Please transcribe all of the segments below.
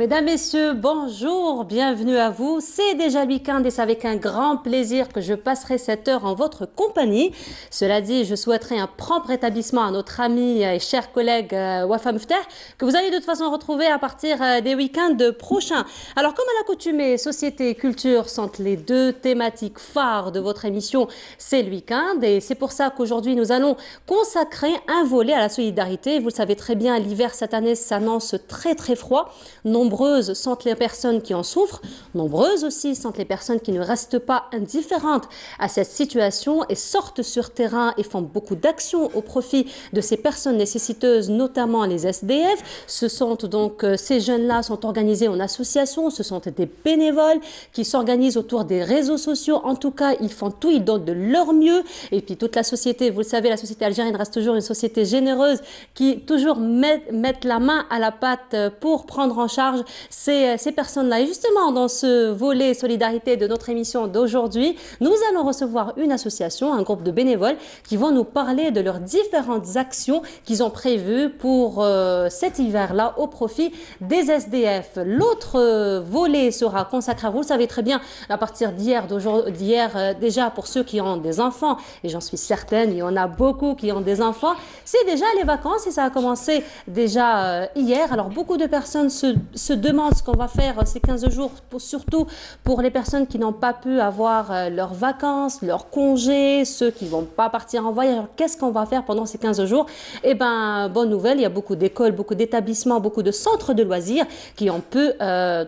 Mesdames, Messieurs, bonjour, bienvenue à vous. C'est déjà le week-end et c'est avec un grand plaisir que je passerai cette heure en votre compagnie. Cela dit, je souhaiterais un prompt rétablissement à notre ami et cher collègue Wafa Mftah, que vous allez de toute façon retrouver à partir des week-ends prochains. Alors, comme à l'accoutumée, société et culture sont les deux thématiques phares de votre émission C'est le week-end et c'est pour ça qu'aujourd'hui nous allons consacrer un volet à la solidarité. Vous le savez très bien, l'hiver cette année s'annonce très très froid. Nombreuses sont les personnes qui en souffrent, nombreuses aussi sont les personnes qui ne restent pas indifférentes à cette situation et sortent sur terrain et font beaucoup d'actions au profit de ces personnes nécessiteuses, notamment les SDF. Ce sont donc ces jeunes-là sont organisés en association, ce sont des bénévoles qui s'organisent autour des réseaux sociaux. En tout cas, ils font tout, ils donnent de leur mieux. Et puis toute la société, vous le savez, la société algérienne reste toujours une société généreuse qui toujours met la main à la pâte pour prendre en charge ces personnes-là. Et justement, dans ce volet solidarité de notre émission d'aujourd'hui, nous allons recevoir une association, un groupe de bénévoles qui vont nous parler de leurs différentes actions qu'ils ont prévues pour cet hiver-là au profit des SDF. L'autre volet sera consacré, vous le savez très bien, à partir d'hier déjà pour ceux qui ont des enfants, et j'en suis certaine, il y en a beaucoup qui ont des enfants, c'est déjà les vacances et ça a commencé déjà hier. Alors beaucoup de personnes se demandent ce qu'on va faire ces 15 jours, surtout pour les personnes qui n'ont pas pu avoir leurs vacances, leurs congés, ceux qui ne vont pas partir en voyage. Qu'est-ce qu'on va faire pendant ces 15 jours? Eh bien, bonne nouvelle, il y a beaucoup d'écoles, beaucoup d'établissements, beaucoup de centres de loisirs qui ont pu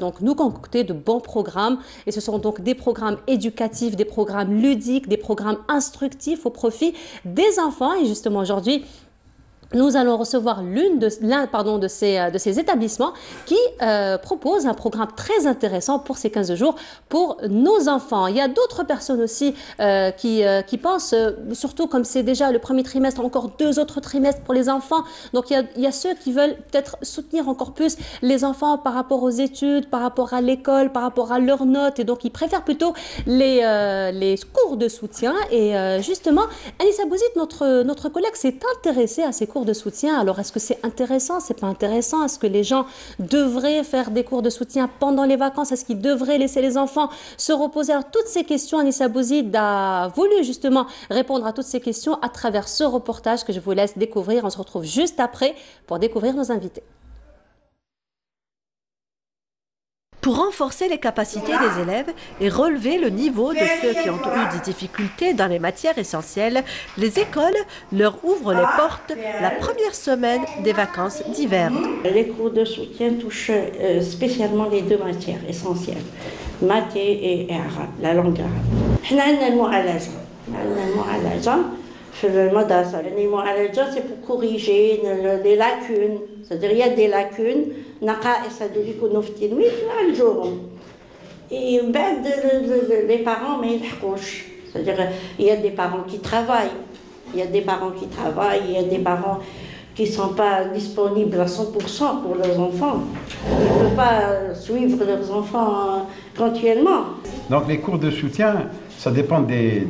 donc nous concocter de bons programmes. Et ce sont donc des programmes éducatifs, des programmes ludiques, des programmes instructifs au profit des enfants. Et justement aujourd'hui, nous allons recevoir l'un de ces établissements qui propose un programme très intéressant pour ces 15 jours pour nos enfants. Il y a d'autres personnes aussi qui pensent, surtout comme c'est déjà le premier trimestre, encore 2 autres trimestres pour les enfants. Donc il y a ceux qui veulent peut-être soutenir encore plus les enfants par rapport aux études, par rapport à l'école, par rapport à leurs notes. Et donc ils préfèrent plutôt les cours de soutien. Et justement, Anissa Bouzid, notre collègue, s'est intéressée à ces cours de soutien. Alors, est-ce que c'est intéressant? C'est pas intéressant? Est-ce que les gens devraient faire des cours de soutien pendant les vacances? Est-ce qu'ils devraient laisser les enfants se reposer? Alors, toutes ces questions, Anissa Bouzid a voulu justement répondre à toutes ces questions à travers ce reportage que je vous laisse découvrir. On se retrouve juste après pour découvrir nos invités. Pour renforcer les capacités des élèves et relever le niveau de ceux qui ont eu des difficultés dans les matières essentielles, les écoles leur ouvrent les portes la première semaine des vacances d'hiver. Les cours de soutien touchent spécialement les 2 matières essentielles, maths et arabe, la langue arabe. C'est pour corriger les lacunes, c'est-à-dire il y a des lacunes, et les parents, mais c'est-à-dire il y a des parents qui travaillent, il y a des parents qui ne sont pas disponibles à 100% pour leurs enfants. Ils ne peuvent pas suivre leurs enfants continuellement. Donc les cours de soutien, ça dépend des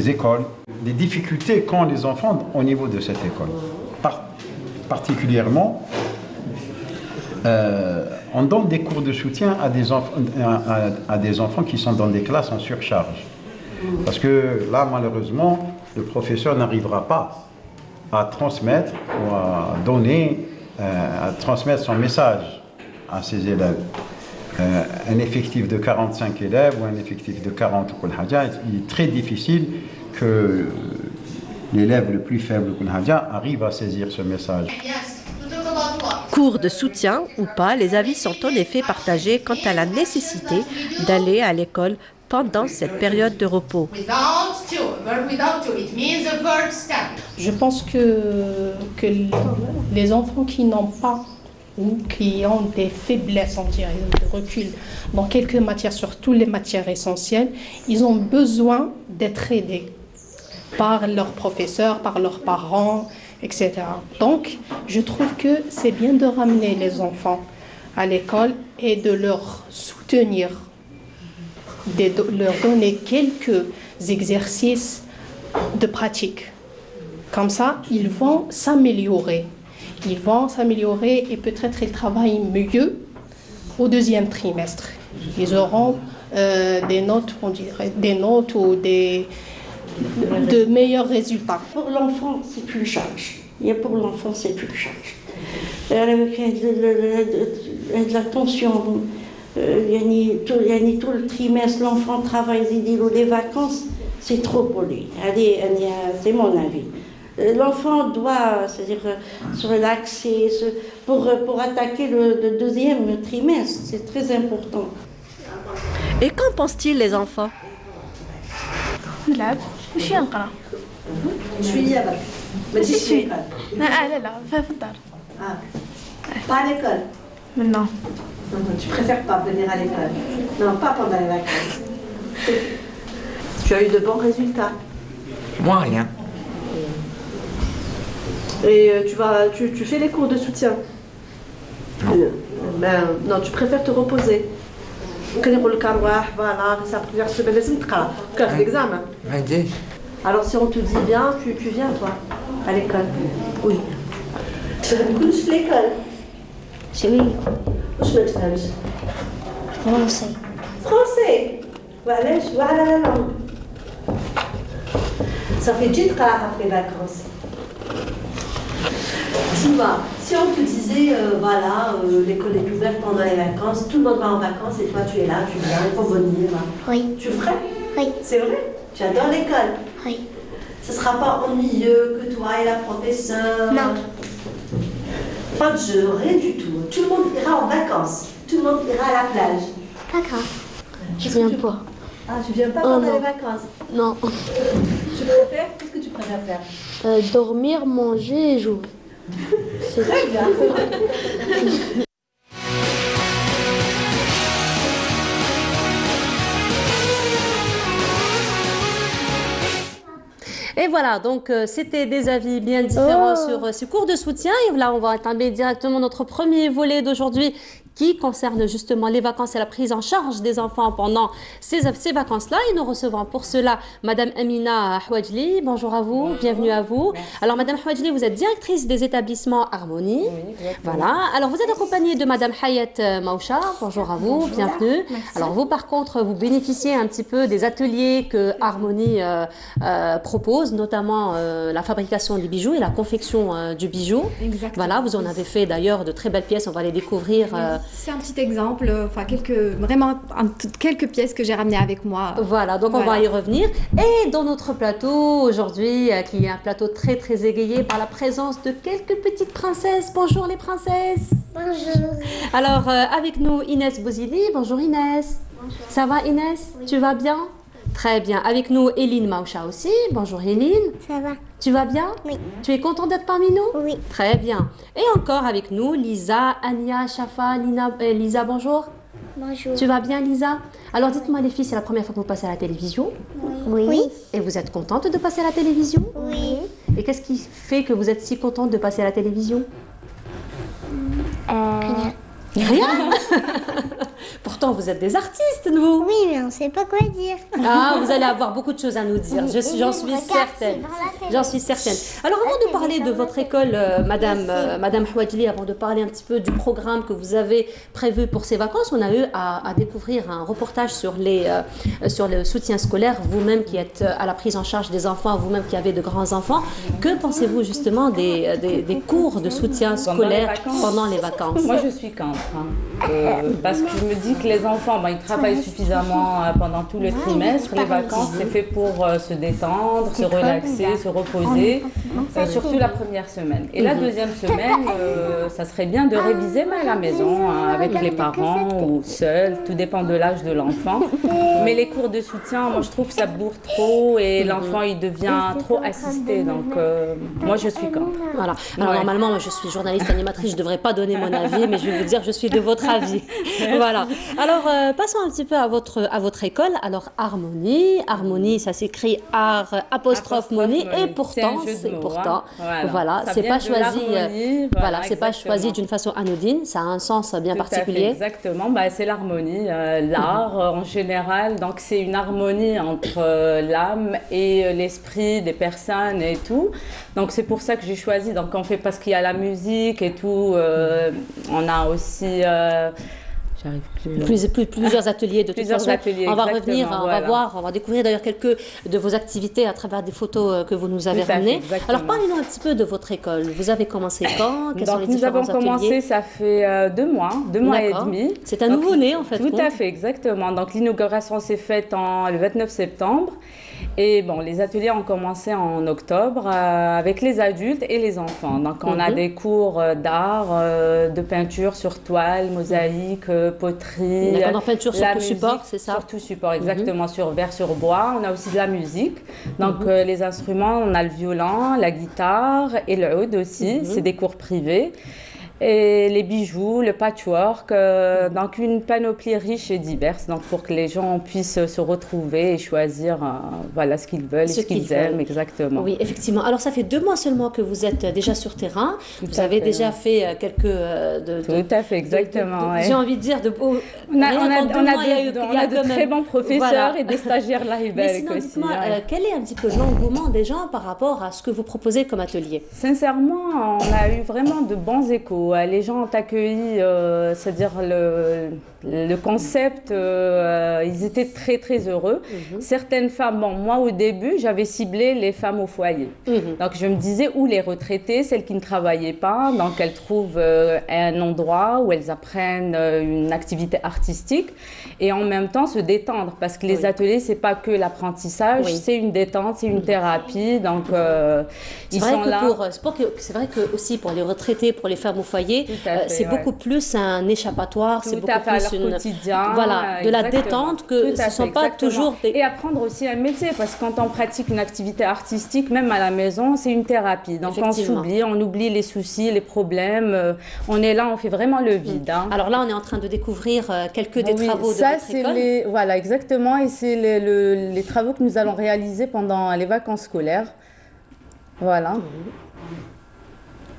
écoles, des difficultés qu'ont les enfants au niveau de cette école. Particulièrement, on donne des cours de soutien à des enfants qui sont dans des classes en surcharge. Parce que là, malheureusement, le professeur n'arrivera pas à transmettre ou à donner, à transmettre son message à ses élèves. Un effectif de 45 élèves ou un effectif de 40, il est très difficile que l'élève le plus faible arrive à saisir ce message. Cours de soutien ou pas, les avis sont en effet partagés quant à la nécessité d'aller à l'école pendant cette période de repos. Je pense que les enfants qui n'ont pas ou qui ont des faiblesses, on dirait, de recul dans quelques matières, surtout les matières essentielles, ils ont besoin d'être aidés par leurs professeurs, par leurs parents, etc. Donc, je trouve que c'est bien de ramener les enfants à l'école et de leur soutenir, de leur donner quelques exercices de pratique. Comme ça, ils vont s'améliorer. ils vont s'améliorer et peut-être ils travaillent mieux au deuxième trimestre. Ils auront des notes, on dirait, des notes ou de meilleurs résultats. Pour l'enfant, c'est une charge. Et pour l'enfant, c'est une charge. Avec la tension, tout le trimestre, l'enfant travaille, les vacances, c'est trop pour lui. C'est mon avis. L'enfant doit, c'est-à-dire, se relaxer pour attaquer le deuxième trimestre. C'est très important. Et qu'en pensent-ils les enfants? نلعب وشي نقرا شوية برك ما تجيش شوية. l'école. لا في الدار Pas à l'école. non Tu préfères pas venir à l'école? Non, pas pendant les vacances. Tu as eu de bons résultats. Moi, rien. Et tu fais les cours de soutien? Non, tu préfères te reposer. Voilà, c'est la première semaine, c'est l'examen. Alors si on te dit viens, tu viens toi, à l'école? Oui. Tu fais beaucoup de l'école? Oui. Où je me fais? Français. Français. Voilà la langue. Ça fait du travail après les vacances. Dis-moi, si on te disait, l'école est ouverte pendant les vacances, tout le monde va en vacances et toi tu es là, tu viens, il faut venir. Oui. Tu ferais? Oui. C'est vrai? Tu adores l'école? Oui. Ce ne sera pas ennuyeux que toi et la professeure? Non. Pas de jeu, rien du tout. Tout le monde ira en vacances. Tout le monde ira à la plage. Pas grave. Je viens pas. Ah, tu viens pas pendant les vacances? Non. Tu préfères? Qu'est-ce que tu préfères faire? Dormir, manger et jouer. Très bien. Et voilà, donc c'était des avis bien différents sur ce cours de soutien. Et là, on va entamer directement notre premier volet d'aujourd'hui qui concerne justement les vacances et la prise en charge des enfants pendant ces vacances-là. Et nous recevons pour cela Madame Amina Houadjli. Bonjour à vous, bienvenue à vous. Merci. Alors Madame Houadjli, vous êtes directrice des établissements Harmonie. Oui, exactement. Voilà. Alors vous êtes accompagnée de Madame Hayat Maoucha. Bonjour à vous, bienvenue. Merci. Alors vous par contre, vous bénéficiez un petit peu des ateliers que Harmonie propose, notamment la fabrication des bijoux et la confection du bijou. Exactement. Voilà, vous en avez fait d'ailleurs de très belles pièces, on va les découvrir. C'est un petit exemple, enfin quelques pièces que j'ai ramenées avec moi. Voilà, donc on va y revenir. Et dans notre plateau aujourd'hui, qui est un plateau très très égayé par la présence de quelques petites princesses. Bonjour les princesses. Bonjour. Alors avec nous Inès Bouzili. Bonjour Inès. Bonjour. Ça va Inès? Oui. Tu vas bien? Très bien. Avec nous Eline Maoucha aussi. Bonjour Eline. Ça va? Tu vas bien? Oui. Tu es contente d'être parmi nous? Oui. Très bien. Et encore avec nous Lisa, Ania, Shafa, Lisa, bonjour. Bonjour. Tu vas bien Lisa? Alors dites-moi les filles, c'est la première fois que vous passez à la télévision? Oui. Oui. Et vous êtes contente de passer à la télévision? Oui. Et qu'est-ce qui fait que vous êtes si contente de passer à la télévision? Rien. Rien. Pourtant, vous êtes des artistes, vous. Oui, mais on ne sait pas quoi dire. Ah, vous allez avoir beaucoup de choses à nous dire. J'en suis certaine. J'en suis certaine. Alors, avant de parler de votre école, Madame Houadjli, avant de parler un petit peu du programme que vous avez prévu pour ces vacances, on a eu à découvrir un reportage sur le soutien scolaire. Vous-même qui êtes à la prise en charge des enfants, vous-même qui avez de grands enfants, que pensez-vous justement des cours de soutien scolaire pendant les vacances? Moi, je suis contre. Parce que je me dis que les enfants, ils travaillent suffisamment pendant tout le trimestre. Les vacances, c'est fait pour se détendre, se relaxer, se reposer, surtout la première semaine. Et la deuxième semaine, ça serait bien de réviser à la maison, avec les parents ou seul, tout dépend de l'âge de l'enfant. Mais les cours de soutien, moi, je trouve que ça bourre trop et l'enfant, il devient trop assisté. Donc, moi, je suis contre. Voilà. Alors, normalement, moi, je suis journaliste animatrice, je ne devrais pas donner mon avis, mais je vais vous dire, je suis de votre avis. Voilà. Alors, passons un petit peu à votre école. Alors, Harmonie, ça s'écrit art apostrophe Monie, et pourtant, voilà, c'est pas choisi, voilà, c'est pas choisi d'une façon anodine, ça a un sens bien particulier. Exactement, bah, c'est l'harmonie, l'art en général, donc c'est une harmonie entre l'âme et l'esprit des personnes et tout. Donc c'est pour ça que j'ai choisi, donc on fait parce qu'il y a la musique et tout, on a aussi plusieurs ateliers de toute façon. On va revenir, on va voir, on va découvrir d'ailleurs quelques de vos activités à travers des photos que vous nous avez ramenées. Alors parlez-nous un petit peu de votre école. Vous avez commencé quand? Quels sont les différents ateliers? Nous avons commencé, ça fait 2 mois et demi. C'est un nouveau-né en fait. Tout à fait, exactement. Donc l'inauguration s'est faite le 29 septembre. Et bon, les ateliers ont commencé en octobre avec les adultes et les enfants. Donc, on a des cours d'art, de peinture sur toile, mosaïque, poterie. D'accord, en peinture sur tout support, c'est ça? Sur tout support, exactement, sur verre, sur bois. On a aussi de la musique. Donc, les instruments, on a le violon, la guitare et le oud aussi. C'est des cours privés. Et les bijoux, le patchwork, donc une panoplie riche et diverse, donc pour que les gens puissent se retrouver et choisir voilà, ce qu'ils veulent et ce qu'ils aiment, exactement. Oui, effectivement. Alors, ça fait 2 mois seulement que vous êtes déjà sur terrain. Vous avez déjà fait quelques... Tout à fait, exactement. J'ai envie de dire de beaux... On a de très bons professeurs et des stagiaires là, mais sinon, dites-moi, quel est un petit peu l'engouement des gens par rapport à ce que vous proposez comme atelier? Sincèrement, on a eu vraiment de bons échos. Les gens ont accueilli, c'est-à-dire le concept, ils étaient très très heureux. Certaines femmes, bon, moi au début, j'avais ciblé les femmes au foyer. Donc je me disais, ou les retraitées, celles qui ne travaillaient pas, donc elles trouvent un endroit où elles apprennent une activité artistique et en même temps se détendre, parce que les ateliers, c'est pas que l'apprentissage, c'est une détente, c'est une thérapie. Donc ils sont là. C'est vrai que aussi pour les retraités, pour les femmes au foyer, c'est beaucoup plus un échappatoire, c'est beaucoup plus quotidien, de la détente, que ce ne sont pas toujours des... Et apprendre aussi un métier, parce que quand on pratique une activité artistique, même à la maison, c'est une thérapie. Donc on oublie les soucis, les problèmes, on est là, on fait vraiment le vide. Alors là, on est en train de découvrir quelques des travaux de votre école. Voilà, exactement, et c'est les travaux que nous allons réaliser pendant les vacances scolaires. Voilà.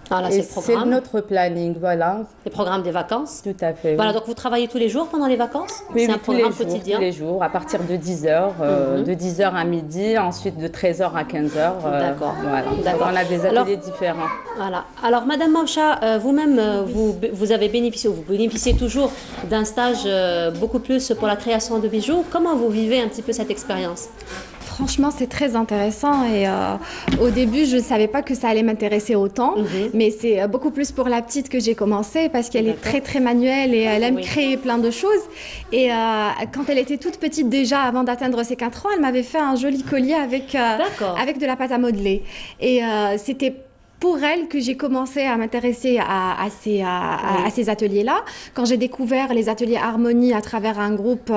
Voilà, c'est notre planning, voilà. Les programmes des vacances. Tout à fait. Voilà, donc vous travaillez tous les jours pendant les vacances? Oui, c'est un programme quotidien? Tous les jours, à partir de 10h, de 10h à midi, ensuite de 13h à 15h. D'accord. Voilà. On a des ateliers différents. Voilà. Alors, Madame Mawcha, vous-même, vous avez bénéficié, vous bénéficiez toujours d'un stage beaucoup plus pour la création de bijoux. Comment vous vivez un petit peu cette expérience? Franchement, c'est très intéressant et au début, je ne savais pas que ça allait m'intéresser autant, mais c'est beaucoup plus pour la petite que j'ai commencé parce qu'elle est très très manuelle et elle aime créer plein de choses. Et quand elle était toute petite déjà, avant d'atteindre ses 4 ans, elle m'avait fait un joli collier avec de la pâte à modeler. Et c'était pour elle que j'ai commencé à m'intéresser à ces ateliers-là. Quand j'ai découvert les ateliers Harmonie à travers un groupe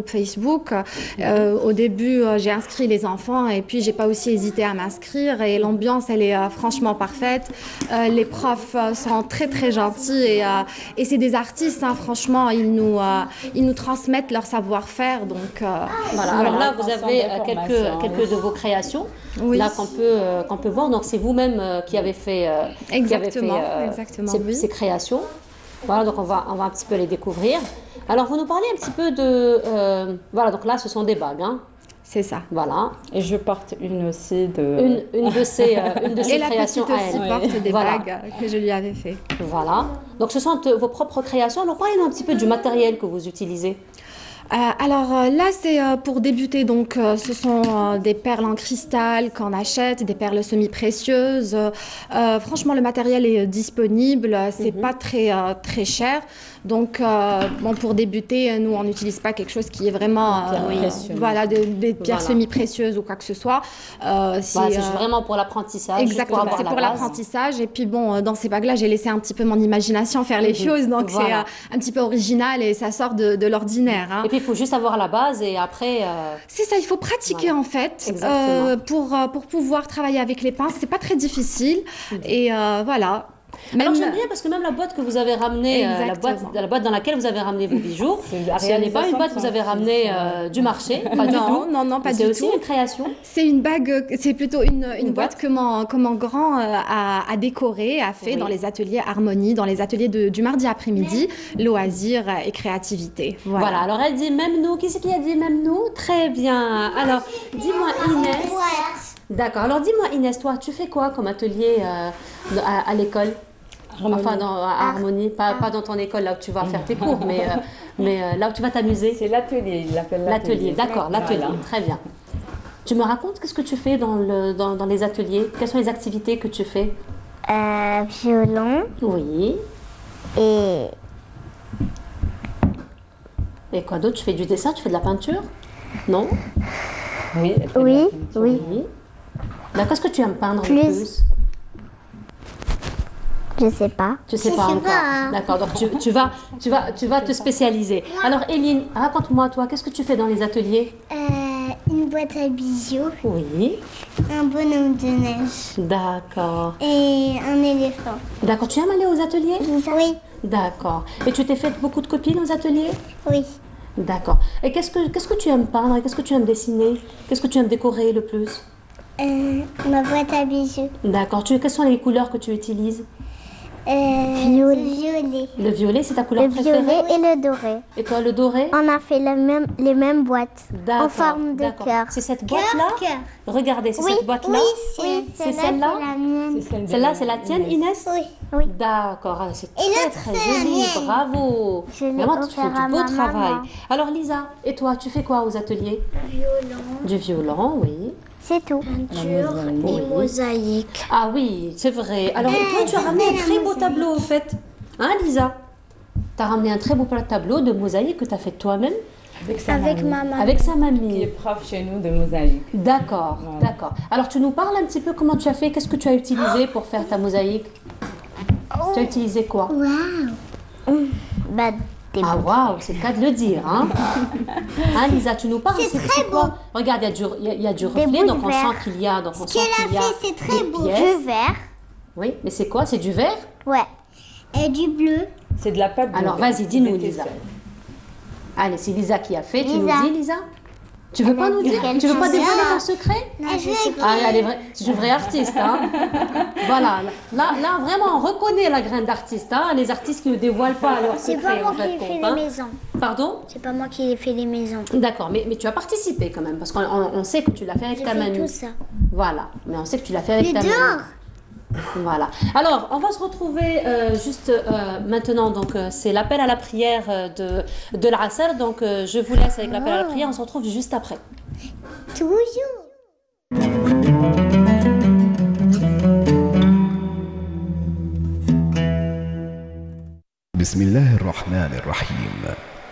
Facebook, au début, j'ai inscrit les enfants et puis j'ai pas aussi hésité à m'inscrire et l'ambiance, elle est franchement parfaite. Les profs sont très très gentils et c'est des artistes, hein, franchement, ils nous transmettent leur savoir-faire. Donc voilà. Alors là, vous avez quelques de vos créations là qu'on peut voir. Donc c'est vous-même qui avez fait, ces créations. Voilà, donc on va un petit peu les découvrir. Alors vous nous parlez un petit peu de... voilà, donc là ce sont des bagues. Hein. C'est ça. Voilà. Et je porte une aussi de... Une de ces et créations la petite aussi porte des bagues que je lui avais fait. Voilà. Donc ce sont vos propres créations. Alors parlez-nous un petit peu du matériel que vous utilisez. Alors là, c'est pour débuter. Donc, ce sont des perles en cristal qu'on achète, des perles semi-précieuses. Franchement, le matériel est disponible. C'est pas très cher. Donc, bon, pour débuter, nous, on n'utilise pas quelque chose qui est vraiment voilà, des pierres semi-précieuses ou quoi que ce soit. C'est vraiment pour l'apprentissage. Exactement, c'est pour l'apprentissage. Et puis, bon, dans ces bagues-là, j'ai laissé un petit peu mon imagination faire les choses. Donc, c'est un petit peu original et ça sort de l'ordinaire. Hein. Et puis, il faut juste avoir la base et après... C'est ça, il faut pratiquer en fait pour pouvoir travailler avec les pinces. C'est pas très difficile. Et voilà. Alors j'aime bien parce que même la boîte que vous avez ramenée, la boîte dans laquelle vous avez ramené vos bijoux, ce n'est pas une boîte que vous avez ramenée du marché, pas du tout. Non, pas du tout. C'est aussi une création. C'est une bague, c'est plutôt une boîte que mon grand a décorée, a fait dans les ateliers Harmonie, dans les ateliers du mardi après-midi, loisirs et créativité. Voilà, alors elle dit même nous. Qui c'est qui a dit même nous? Très bien. Alors dis-moi Inès. D'accord, alors dis-moi Inès, toi tu fais quoi comme atelier à l'école? Enfin, à Harmonie, pas dans ton école là où tu vas faire tes cours, mais là où tu vas t'amuser. C'est l'atelier, il l'appelle l'atelier. D'accord, l'atelier, voilà. Très bien. Tu me racontes qu'est-ce que tu fais dans les ateliers? Quelles sont les activités que tu fais? Violon. Oui. Et quoi d'autre? Tu fais du dessin? Tu fais de la peinture? Non? Oui. Oui. D'accord, qu'est-ce que tu aimes peindre le plus? Je sais pas. Tu sais pas encore. D'accord, donc tu vas te spécialiser. Alors Eline, raconte-moi toi, qu'est-ce que tu fais dans les ateliers? Une boîte à bijoux. Oui. Un bonhomme de neige. D'accord. Et un éléphant. D'accord, tu aimes aller aux ateliers? Oui. D'accord. Et tu t'es fait beaucoup de copines aux ateliers? Oui. D'accord. Et qu'est-ce que tu aimes peindre? Qu'est-ce que tu aimes dessiner? Qu'est-ce que tu aimes décorer le plus? Ma boîte à bijoux. D'accord. Quelles sont les couleurs que tu utilises? Violet. Le violet, c'est ta couleur préférée? Le violet et le doré. Et toi, le doré? On a fait les mêmes boîtes. En forme de cœur. C'est cette boîte-là? Regardez, c'est cette boîte-là? Oui, c'est celle-là? C'est la mienne. Celle-là, c'est la tienne, Inès? Oui. D'accord, c'est très joli, bravo. Vraiment, tu fais du beau travail. Alors Lisa, et toi, tu fais quoi aux ateliers? Du violon, oui. C'est tout. Peinture et mosaïque. Ah oui, c'est vrai. Alors, toi, tu as ramené un très beau tableau, au fait. Hein, Lisa? Tu as ramené un très beau tableau de mosaïque que tu as fait toi-même? Avec ma maman. Avec sa mamie. Qui est prof chez nous de mosaïque. D'accord, d'accord. Alors, tu nous parles un petit peu comment tu as fait? Qu'est-ce que tu as utilisé pour faire ta mosaïque? Tu as utilisé quoi? Waouh. Ah waouh, c'est le cas de le dire, hein? Hein, Lisa, tu nous parles? C'est très beau. Regarde, il y a du reflet, donc on sent qu'il y a. Ce qu'elle a fait, c'est très beau. Du vert. Oui, mais c'est quoi? C'est du vert? Ouais. Et du bleu. C'est de la pâte. Alors vas-y, dis-nous, Lisa. Allez, c'est Lisa qui a fait. Tu nous dis, Lisa? Tu veux pas nous dire? Tu veux pas dévoiler ton secret? Non, je sais pas. Ah, c'est une vraie artiste, hein? Voilà, là, vraiment, on reconnaît la graine d'artiste, hein? Les artistes qui ne dévoilent pas leurs secrets. C'est pas moi qui ai fait les maisons. Pardon? C'est pas moi qui ai fait les maisons. D'accord, mais tu as participé quand même, parce qu'on sait que tu l'as fait avec ta mamie. J'ai fait tout ça. Voilà, mais on sait que tu l'as fait avec ta mamie. Voilà. Alors, on va se retrouver juste maintenant. Donc, c'est l'appel à la prière de l'Asr. Donc, je vous laisse avec l'appel à la prière. On se retrouve juste après. Toujours. بسم الله الرحمن الرحيم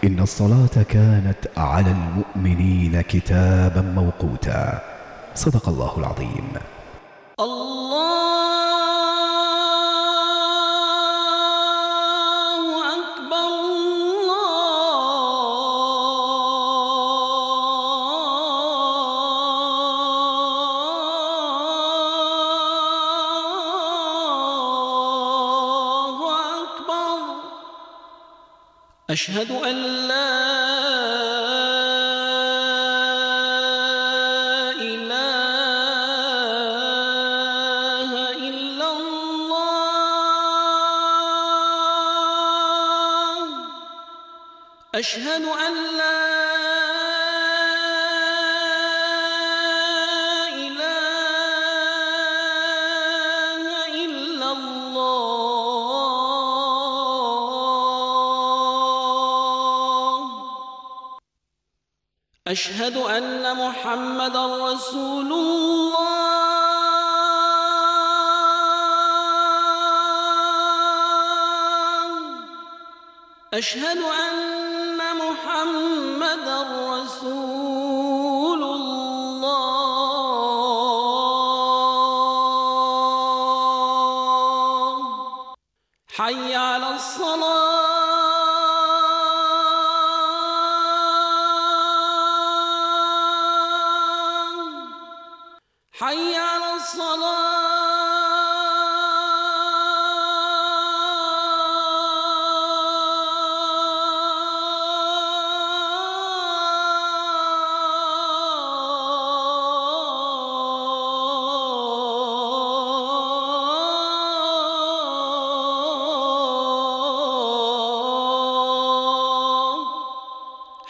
إن الصلاة كانت على المؤمنين كتابا موقوتا صدق الله العظيم. أشهد أن لا إله إلا الله أشهد أن لا أشهد أن محمدًا رسول الله أشهد أن محمدًا رسول الله حي على الصلاة حي على الصلاة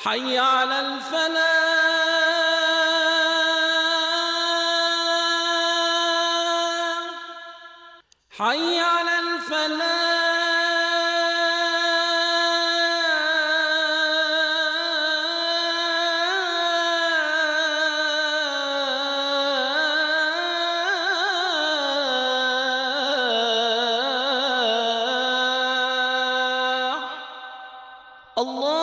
حي على الفلاح حي على الفلاح الله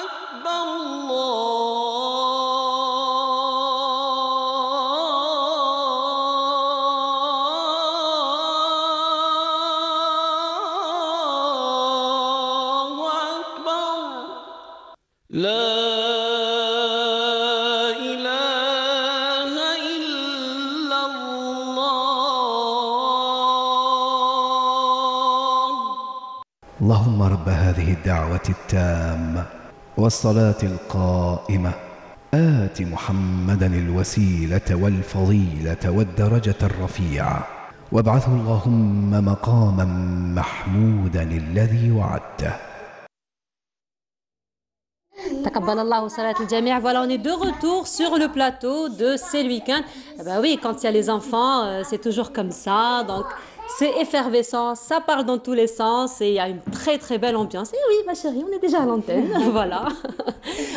أكبر الله أكبر لا إله إلا الله اللهم رب هذه الدعوة التامة والصلاة القائمة آت محمدا الوسيلة والفضيلة والدرجة الرفيعة وابعثه اللهم مقاما محمودا الذي وعدته. Taqabbalallahu salat al-jami'. Voilà, on est de retour sur le plateau de C'est le week-end. Bah oui, quand il y a les enfants, c'est toujours comme ça. Donc, c'est effervescent, ça parle dans tous les sens et il y a une très très belle ambiance. Et oui, ma chérie, on est déjà à l'antenne. Voilà.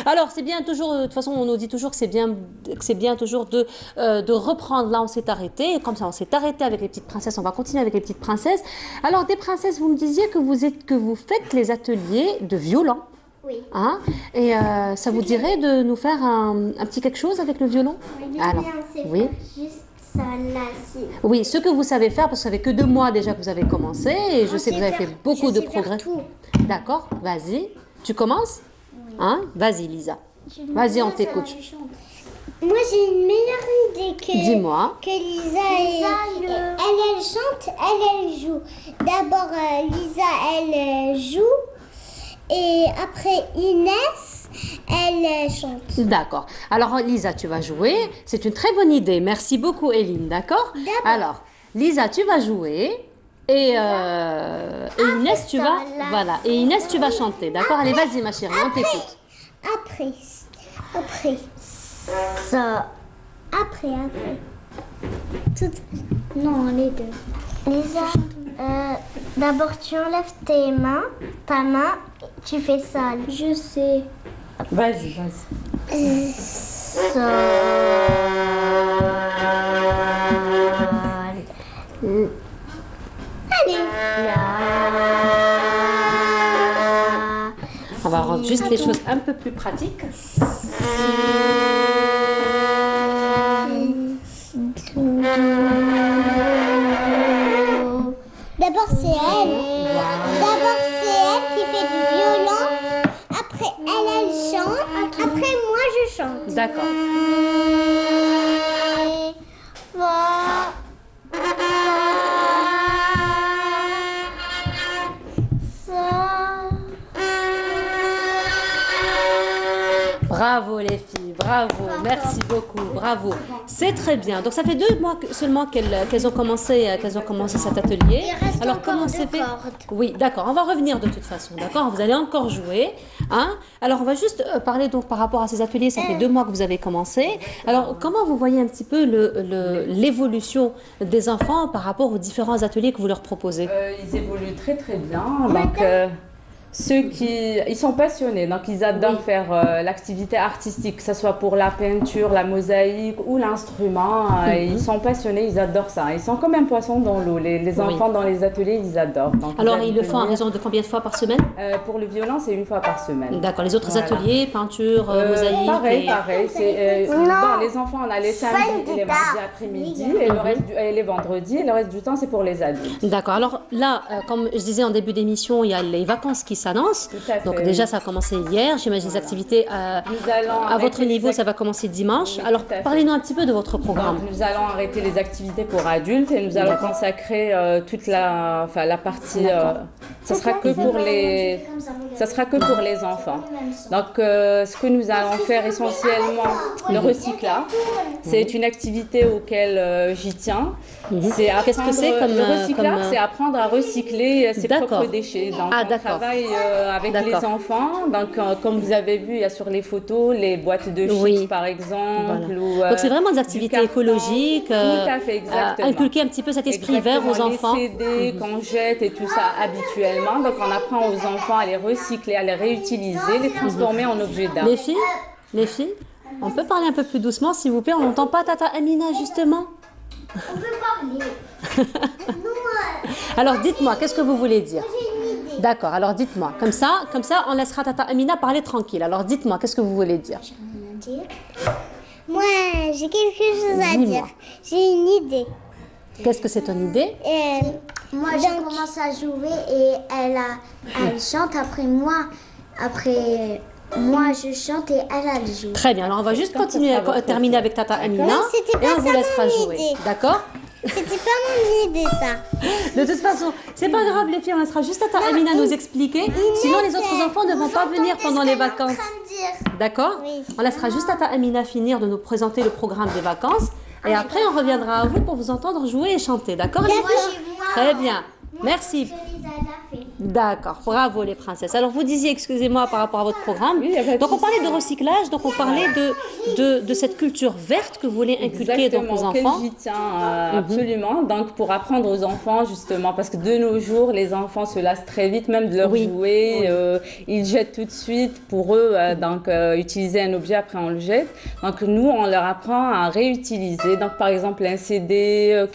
Alors, c'est bien toujours, de toute façon, on nous dit toujours que c'est bien toujours de reprendre. Là, on s'est arrêté. Et comme ça, on s'est arrêté avec les petites princesses. On va continuer avec les petites princesses. Alors, des princesses, vous me disiez que vous faites les ateliers de violon. Oui. Hein? Et ça vous dirait de nous faire un petit quelque chose avec le violon? Alors, oui. Juste ça là-ci. Oui, ce que vous savez faire, parce que ça fait que 2 mois déjà que vous avez commencé, et je sais que vous avez fait beaucoup de progrès. D'accord, vas-y. Tu commences? Oui. Hein? Vas-y, Lisa. Vas-y, on t'écoute. Moi, j'ai une meilleure idée que... Dis-moi. Que Lisa, elle chante, elle joue. D'abord, Lisa, elle joue. Et après, Inès, elle chante. D'accord. Alors, Lisa, tu vas jouer. C'est une très bonne idée. Merci beaucoup, Eline. D'accord? Alors, Lisa, tu vas jouer. Et Inès, tu vas... Voilà. Et Inès, tu vas chanter. D'accord? Allez, vas-y, ma chérie, on t'écoute. Après. Ça. Après. Non, les deux. Lisa, d'abord tu enlèves ta main, tu fais ça. Je sais. Vas-y. Sol. Allez. On va rendre juste les choses un peu plus pratiques. D'abord c'est elle. D'abord c'est elle qui fait du violon. Après elle chante. Après moi je chante. D'accord. Bravo les filles, bravo, merci beaucoup, bravo. C'est très bien. Donc ça fait 2 mois seulement qu'elles ont commencé cet atelier. Alors comment c'est fait? Oui, d'accord. On va revenir de toute façon, d'accord. Vous allez encore jouer, hein. Alors on va juste parler donc par rapport à ces ateliers. Ça fait 2 mois que vous avez commencé. Alors comment vous voyez un petit peu l'évolution des enfants par rapport aux différents ateliers que vous leur proposez? Ils évoluent très très bien. Donc ils sont passionnés, donc ils adorent faire l'activité artistique, que ce soit pour la peinture, la mosaïque ou l'instrument. Ils sont passionnés, ils adorent ça. Ils sont comme un poisson dans l'eau. Les enfants dans les ateliers, ils adorent. Donc, alors ils le font à raison de combien de fois par semaine? Pour le violon, c'est 1 fois par semaine. D'accord. Les autres ateliers, peinture, mosaïque? Pareil. Les enfants, on a les samedis et les mardis après-midi et les vendredis. Et le reste du temps, c'est pour les adultes. D'accord. Alors là, comme je disais en début d'émission, il y a les vacances qui s'annonce. Donc déjà, ça a commencé hier. J'imagine les activités à votre niveau, ça va commencer dimanche. Alors, parlez-nous un petit peu de votre programme. Donc, nous allons arrêter les activités pour adultes et nous allons consacrer toute la partie. Ça sera que pour les enfants. Donc, ce que nous allons faire essentiellement, le recyclage, c'est une activité auquel j'y tiens. Qu'est-ce que c'est comme le recyclage, c'est apprendre à recycler ses propres déchets. Donc, on travaille avec les enfants. Donc, comme vous avez vu, il y a sur les photos les boîtes de chips, par exemple. Voilà. Donc, c'est vraiment des activités écologiques. Tout à fait, exactement. Inculquer un petit peu cet esprit vert aux enfants. Les CD qu'on jette et tout ça habituellement. Donc, on apprend aux enfants à les recycler, à les réutiliser, les transformer en objets d'art. Les filles, on peut parler un peu plus doucement, s'il vous plaît. On n'entend pas Tata Amina, justement. On peut parler. Alors, dites-moi, qu'est-ce que vous voulez dire? D'accord, alors dites-moi. Comme ça, on laissera Tata Amina parler tranquille. Alors, dites-moi, qu'est-ce que vous voulez dire? Moi, j'ai quelque chose à dire. J'ai une idée. Qu'est-ce que c'est ton idée? Moi, j'ai commencé à jouer et elle chante après moi. Après moi, je chante et elle joue. Très bien, alors on va juste continuer à terminer avec Tata Amina et on vous laissera jouer. D'accord? C'était pas mon idée, ça. De toute façon, c'est pas grave les filles, on laissera juste Tata Amina nous expliquer. Sinon les autres enfants ne vont pas venir pendant les vacances. D'accord? On laissera juste Tata Amina finir de nous présenter le programme des vacances. Et après, on reviendra à vous pour vous entendre jouer et chanter. D'accord les filles? Très bien. Merci. D'accord, bravo les princesses. Alors vous disiez, excusez-moi par rapport à votre programme, donc on parlait de recyclage, donc on parlait de cette culture verte que vous voulez inculquer donc aux enfants. J'y tiens absolument, donc pour apprendre aux enfants justement, parce que de nos jours les enfants se lassent très vite, même de leur jouer, ils jettent tout de suite pour eux, utiliser un objet après on le jette. Donc nous on leur apprend à réutiliser, donc par exemple un CD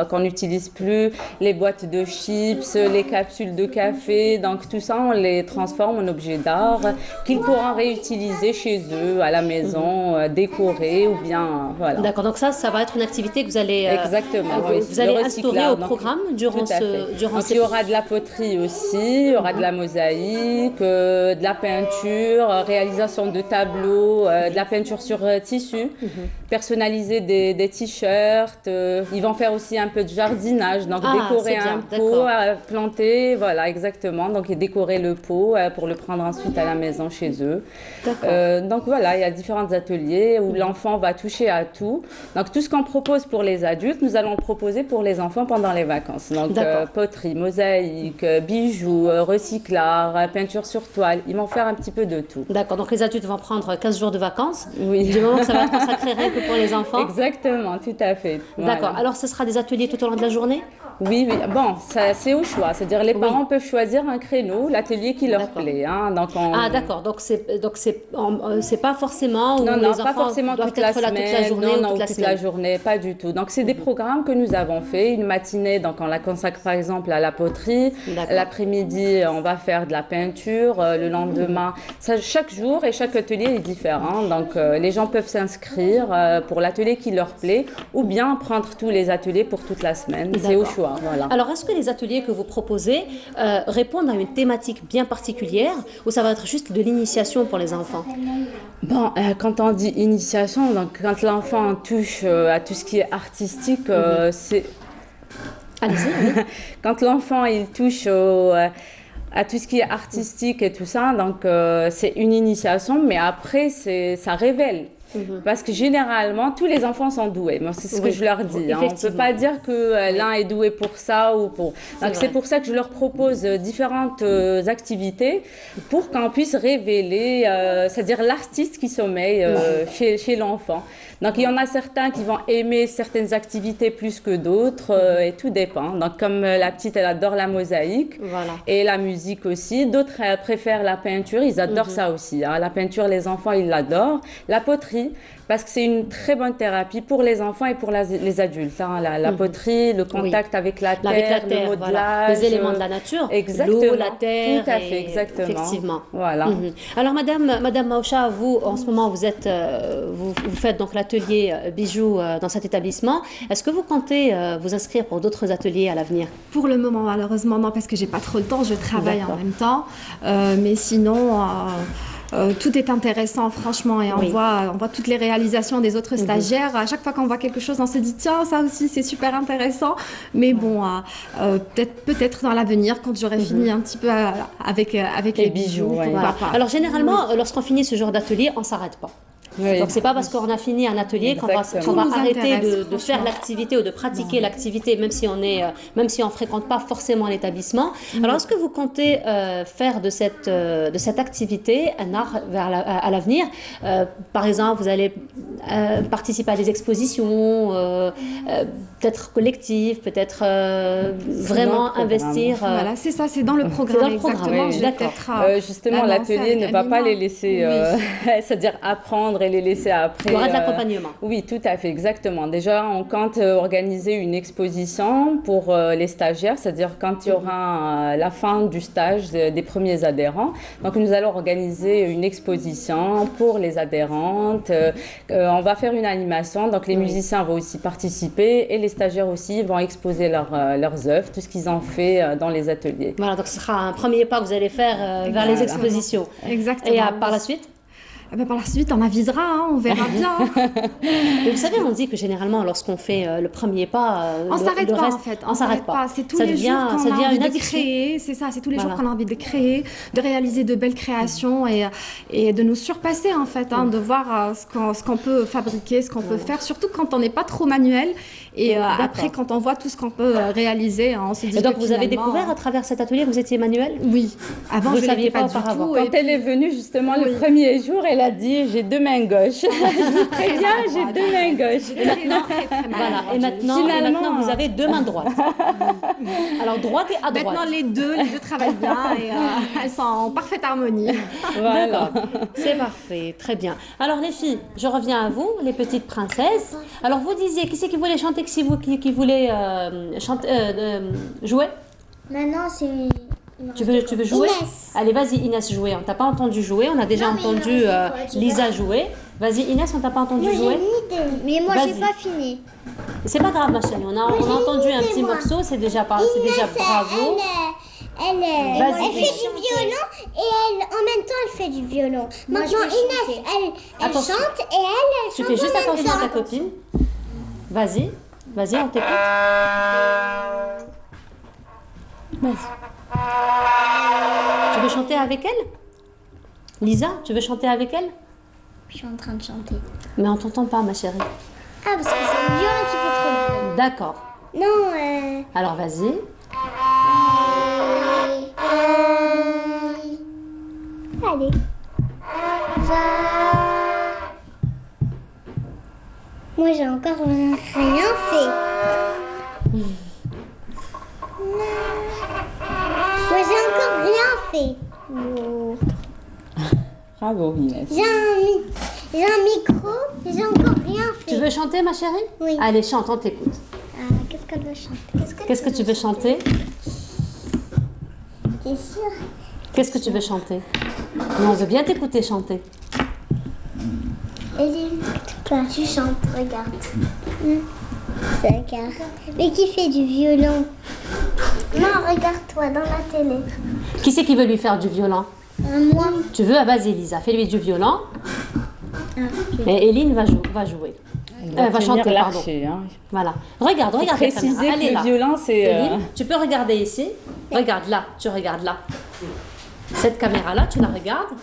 qu'on n'utilise plus, les boîtes de chips, les capsules de café, donc tout ça on les transforme en objets d'art qu'ils pourront réutiliser chez eux, à la maison, décorer ou bien voilà. D'accord, donc ça va être une activité que vous allez vous allez instaurer au programme durant il y aura de la poterie aussi, il y aura de la mosaïque, de la peinture, réalisation de tableaux, de la peinture sur tissu, personnaliser des t-shirts, ils vont faire aussi un peu de jardinage, donc décorer un pot, planter, voilà exactement, donc décorer le pot pour le prendre ensuite à la maison chez eux. Donc voilà, il y a différents ateliers où l'enfant va toucher à tout. Donc tout ce qu'on propose pour les adultes, nous allons le proposer pour les enfants pendant les vacances. Donc poterie, mosaïque, bijoux, recyclage, peinture sur toile, ils vont faire un petit peu de tout. D'accord, donc les adultes vont prendre 15 jours de vacances, oui. Du moment que ça va être consacré rien que pour les enfants. Exactement, tout à fait. D'accord, voilà. alors ce sera des ateliers tout au long de la journée? Oui, bon, c'est au choix, c'est-à-dire les parents peuvent choisir un créneau, l'atelier qui leur plaît. Hein, donc d'accord, donc c'est pas forcément où non, les enfants pas forcément doivent toute la être là semaine, toute la journée non, toute la journée, pas du tout. Donc c'est des programmes que nous avons fait, une matinée, donc on la consacre par exemple à la poterie, l'après-midi on va faire de la peinture, le lendemain, chaque jour et chaque atelier est différent, donc les gens peuvent s'inscrire pour l'atelier qui leur plaît ou bien prendre tous les ateliers pour toute la semaine, c'est au choix. Voilà. Alors, est-ce que les ateliers que vous proposez répondent à une thématique bien particulière ou ça va être juste de l'initiation pour les enfants? Bon, quand on dit initiation, donc quand l'enfant touche à tout ce qui est artistique, c'est... Allez-y. Quand l'enfant il touche à tout ce qui est artistique et tout ça, donc c'est une initiation, mais après ça révèle. Parce que généralement, tous les enfants sont doués. C'est ce que je leur dis. Hein. On ne peut pas dire que l'un est doué pour ça ou pour... Donc c'est pour ça que je leur propose différentes activités pour qu'on puisse révéler, c'est-à-dire l'artiste qui sommeille chez l'enfant. Donc il y en a certains qui vont aimer certaines activités plus que d'autres et tout dépend. Donc comme la petite, elle adore la mosaïque et la musique aussi. D'autres préfèrent la peinture, ils adorent ça aussi. Hein. La peinture, les enfants, ils l'adorent. La poterie poterie parce que c'est une très bonne thérapie pour les enfants et pour les adultes. Hein. La poterie, le contact avec la terre, le modelage, voilà. Les éléments de la nature, l'eau, la terre. Tout à fait, exactement. Effectivement. Voilà. Alors, Madame Maoucha, vous, en ce moment, vous faites donc l'atelier bijoux dans cet établissement. Est-ce que vous comptez vous inscrire pour d'autres ateliers à l'avenir? Pour le moment, malheureusement, non, parce que j'ai pas trop le temps. Je travaille en même temps. Mais sinon... tout est intéressant, franchement, et on voit toutes les réalisations des autres stagiaires. À chaque fois qu'on voit quelque chose, on se dit tiens, ça aussi c'est super intéressant. Mais bon, peut-être dans l'avenir, quand j'aurai fini un petit peu avec les bijoux. Voilà. Alors généralement, lorsqu'on finit ce genre d'atelier, on s'arrête pas. Donc c'est pas parce qu'on a fini un atelier qu'on va arrêter de faire l'activité ou de pratiquer l'activité, même si on fréquente pas forcément l'établissement. Alors est-ce que vous comptez faire de cette activité un art à l'avenir? Par exemple, vous allez participer à des expositions, peut-être collectives, peut-être vraiment investir. Voilà, c'est ça, c'est dans le programme. C'est dans le programme. Oui. D'accord. Justement, l'atelier ne va pas les laisser, c'est-à-dire apprendre et les laisser après. Il y aura de l'accompagnement. Oui, tout à fait, exactement. Déjà, on compte organiser une exposition pour les stagiaires, c'est-à-dire quand il y aura la fin du stage des premiers adhérents. Donc, nous allons organiser une exposition pour les adhérentes. On va faire une animation, donc les musiciens vont aussi participer et les stagiaires aussi vont exposer leurs œuvres, tout ce qu'ils ont fait dans les ateliers. Voilà, donc ce sera un premier pas que vous allez faire vers les expositions. Exactement. Et par la suite? Par la suite, on avisera, on verra bien. Et vous savez, on dit que généralement, lorsqu'on fait le premier pas, on s'arrête pas reste, en fait. On s'arrête pas. C'est tous les jours qu'on a envie de créer. C'est ça, c'est tous les jours qu'on a envie de créer, de réaliser de belles créations et de nous surpasser en fait, de voir ce qu'on peut fabriquer, ce qu'on peut faire, surtout quand on n'est pas trop manuel. Et après, quand on voit tout ce qu'on peut réaliser, on se dit. Et donc, vous avez découvert à travers cet atelier que vous étiez manuel? Oui. Avant, je ne saviez pas auparavant. Quand elle est venue justement le premier jour, elle a dit j'ai deux mains gauches. Très bien, j'ai deux mains gauches. Et maintenant, voilà. Et maintenant, vous avez deux mains droites. Alors droite et à droite. Maintenant, les deux travaillent bien et elles sont en parfaite harmonie. Voilà. C'est parfait, très bien. Alors les filles, je reviens à vous, les petites princesses. Alors vous disiez, qui c'est qui voulait chanter, qui voulait jouer? Maintenant, c'est... Tu veux jouer? Inès. Allez, vas-y Inès, jouer. On t'a pas entendu jouer, on a déjà entendu Lisa jouer. Vas-y Inès, on t'a pas entendu jouer? Mais moi, j'ai pas fini. C'est pas grave ma chérie, on a entendu un petit morceau, c'est déjà bravo. Elle fait du violon et en même temps elle fait du violon. Maintenant Inès, elle chante et elle tu fais juste attention à ta copine. Vas-y, on t'écoute. Vas-y. Tu veux chanter avec elle? Lisa, tu veux chanter avec elle? Je suis en train de chanter. Mais on t'entend pas ma chérie. Ah parce que c'est le violon qui fait trop bien. D'accord. Non. Alors vas-y. Allez. Moi j'ai encore rien fait. Moi j'ai encore rien fait. Bravo Inès. J'ai un micro, j'ai encore rien fait. Tu veux chanter ma chérie? Oui. Allez, chante, on t'écoute. Qu'est-ce qu'elle veut chanter? Qu'est-ce que tu veux chanter? T'es sûre? Qu'est-ce que tu veux chanter? Mais on veut bien t'écouter chanter. Toi, tu chantes, regarde. D'accord. Mais qui fait du violon? Non, regarde-toi dans la télé. Qui c'est qui veut lui faire du violon? Moi. Tu veux? Ah, vas-y Lisa, fais-lui du violon. Et Eline va jouer. Elle va chanter, pardon. Hein. Voilà. Regarde. Préciser que le violon, c'est... Eline, tu peux regarder ici. Regarde là, tu regardes là. Cette caméra-là, tu la regardes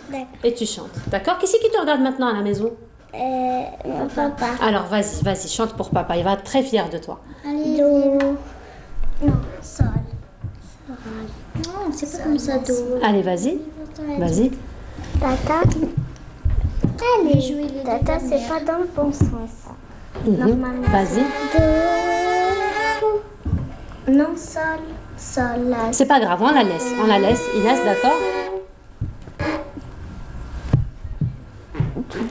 et tu chantes. D'accord? Qui c'est qui te regarde maintenant à la maison? Mon papa. Alors vas-y, chante pour papa. Il va être très fier de toi. Allez, do. Non, sol. Non, c'est pas comme ça, do. Allez, vas-y. Tata. Allez, tata, c'est pas dans le bon sens. Normalement. Vas-y. Do. Non, sol. Sol. C'est pas grave, on la laisse. Inès, d'accord?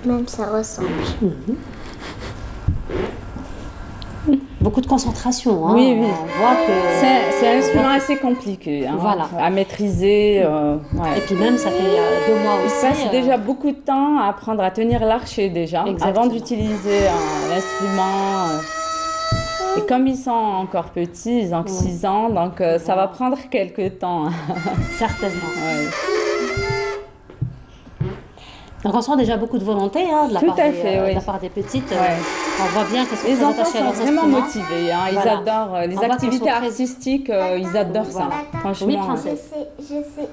même ça ressemble. Beaucoup de concentration, hein. Oui, oui. On voit que C'est un instrument assez compliqué Voilà. à maîtriser. Et puis même, ça fait 2 mois Il aussi. passe déjà beaucoup de temps à apprendre à tenir l'archet déjà, Exactement. avant d'utiliser l'instrument. Et comme ils sont encore petits, ils ont que 6 ans, donc ça va prendre quelques temps. Certainement. Ouais. Donc on sent déjà beaucoup de volonté hein, de, la Tout part à des, fait, oui. de la part des petites. Ouais. On voit bien qu'elles sont Les très enfants attachées à sont leurs vraiment instruments. motivés, hein. Ils Voilà. adorent les On voit qu'elles activités sont très- artistiques, ils adorent ça. Franchement. Oui, Je princesse. sais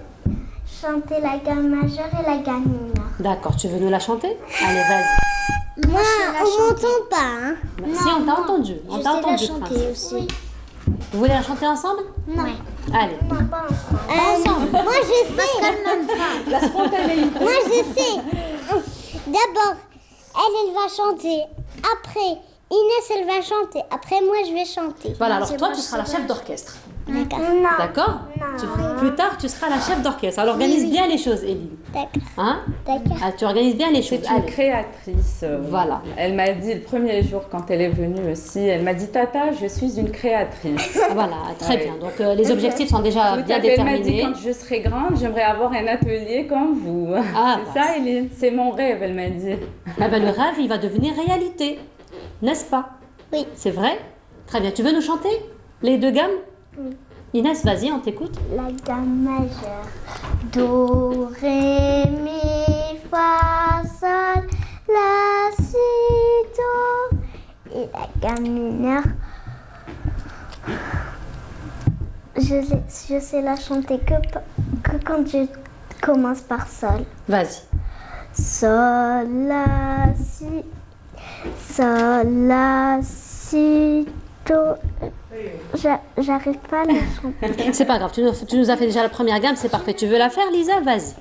chanter la gamme majeure et la gamme mineure. D'accord, tu veux nous la chanter? Allez, vas-y. Moi, on m'entend pas. Hein. Si, on t'a entendu. On t'a entendu, princesse. aussi. Vous voulez la chanter ensemble? Non. Allez. Non, pas ensemble. Moi, je sais. La spontanéité. Moi, je sais. D'abord, elle va chanter. Après, Inès, elle va chanter. Après, moi, je vais chanter. Voilà, alors toi, tu seras la chef d'orchestre. D'accord. D'accord? Plus tard, tu seras la chef d'orchestre. Alors, organise bien les choses, Éline. D'accord. Hein? D'accord. Ah, tu organises bien les choses. C'est une Allez. créatrice. Voilà. Elle m'a dit le premier jour quand elle est venue aussi, elle m'a dit Tata, je suis une créatrice. Voilà, très Ouais. bien. Donc, les objectifs sont déjà Tout bien à fait. Elle m'a dit déterminés. quand je serai grande, j'aimerais avoir un atelier comme vous. Ah, c'est ça, Éline. C'est mon rêve, elle m'a dit. Ah ben, le rêve, il va devenir réalité. N'est-ce pas? Oui. C'est vrai? Très bien. Tu veux nous chanter les 2 gammes? Oui. Inès, vas-y, on t'écoute. La gamme majeure. Do, ré, mi, fa, sol, la, si, do. Et la gamme mineure. Je sais la chanter que quand je commence par sol. Vas-y. Sol, la, si. Sol, la, si, do. J'arrive pas à la chanter. C'est pas grave, tu nous as fait déjà la première gamme, c'est parfait. Tu veux la faire, Lisa? Vas-y.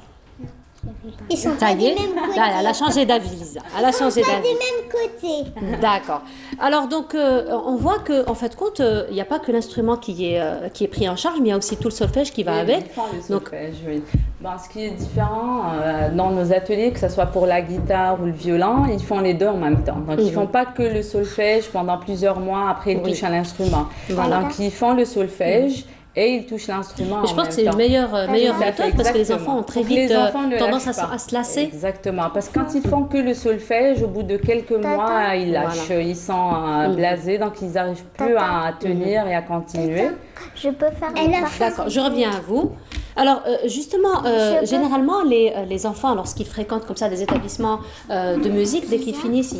Ils sont Ça pas y du est. même côté. Là, elle a changé d'avis, Lisa. Elle a changé Pas d'avis. du même côté. D'accord. Alors donc, on voit que en fait compte, il n'y a pas que l'instrument qui est pris en charge, mais il y a aussi tout le solfège qui va avec. Ils font le solfège, oui. Bon, ce qui est différent dans nos ateliers, que ce soit pour la guitare ou le violon, ils font les deux en même temps. Donc, ils ne font pas que le solfège pendant plusieurs mois, après ils touchent à l'instrument. Voilà. Donc, ils font le solfège et ils touchent l'instrument. Je pense que c'est une meilleure méthode parce que les enfants ont très vite tendance à se lasser. Exactement, parce que quand ils font que le solfège, au bout de quelques mois, ils lâchent, ils sont blasés, donc ils n'arrivent plus à tenir et à continuer. Je peux faire D'accord, je reviens à vous. Alors, justement, généralement, les enfants, lorsqu'ils fréquentent comme ça des établissements de musique, dès qu'ils finissent,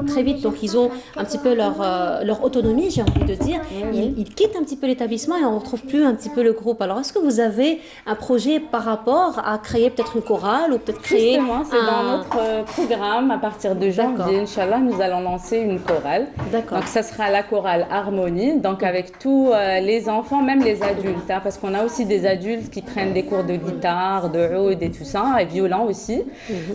très vite, donc ils ont un petit peu leur autonomie, j'ai envie de dire. Ils quittent un petit peu l'établissement et on ne retrouve plus un petit peu le groupe. Alors, est-ce que vous avez un projet par rapport à créer peut-être une chorale ou peut-être créer Justement, c'est dans notre programme. À partir de janvier, Inch'Allah, nous allons lancer une chorale. D'accord. Donc, ça sera la chorale Harmonie, donc avec tous les enfants, même les adultes, hein, parce qu'on a aussi des adultes qui prennent des cours de guitare, de oud et tout ça, et violon aussi.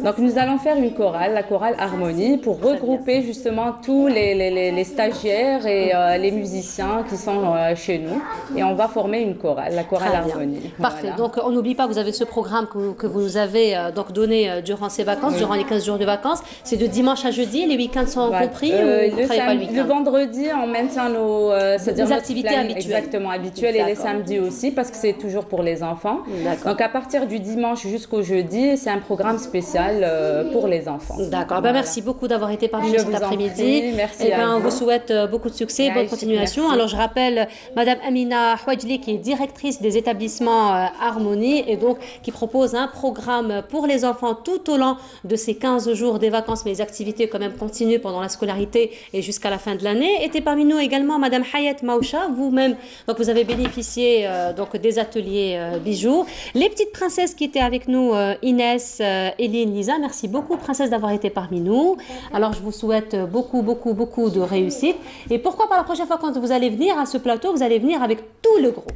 Donc, nous allons faire une chorale, la chorale Harmonie, pour regrouper justement tous les stagiaires et les musiciens qui sont chez nous. Et on va former une chorale, la chorale Harmonie. Parfait. Voilà. Donc, on n'oublie pas que vous avez ce programme que vous nous avez donc donné durant ces vacances, durant les 15 jours de vacances. C'est de dimanche à jeudi, les week-ends sont compris ou vous ne travaillez pas le week-end? Le vendredi, on maintient nos activités habituelles. Exactement, habituelles, et les samedis aussi, parce que c'est toujours pour les enfants. Donc, à partir du dimanche jusqu'au jeudi, c'est un programme spécial pour les enfants. D'accord. Ben, merci beaucoup d'avoir été parmi nous cet après-midi. Merci. On vous souhaite beaucoup de succès, bonne continuation. Merci. Alors, je rappelle Madame Amina Houajli, qui est directrice des établissements Harmonie et donc qui propose un programme pour les enfants tout au long de ces 15 jours des vacances, mais les activités quand même continuent pendant la scolarité et jusqu'à la fin de l'année. Était parmi nous également Madame Hayat Maoucha, vous-même, donc vous avez bénéficié donc des ateliers bijoux. Les petites princesses qui étaient avec nous, Inès, Eline, Lisa, merci beaucoup princesse d'avoir été parmi nous. Alors je vous souhaite beaucoup de réussite et pourquoi pas la prochaine fois quand vous allez venir à ce plateau, vous allez venir avec tout le groupe.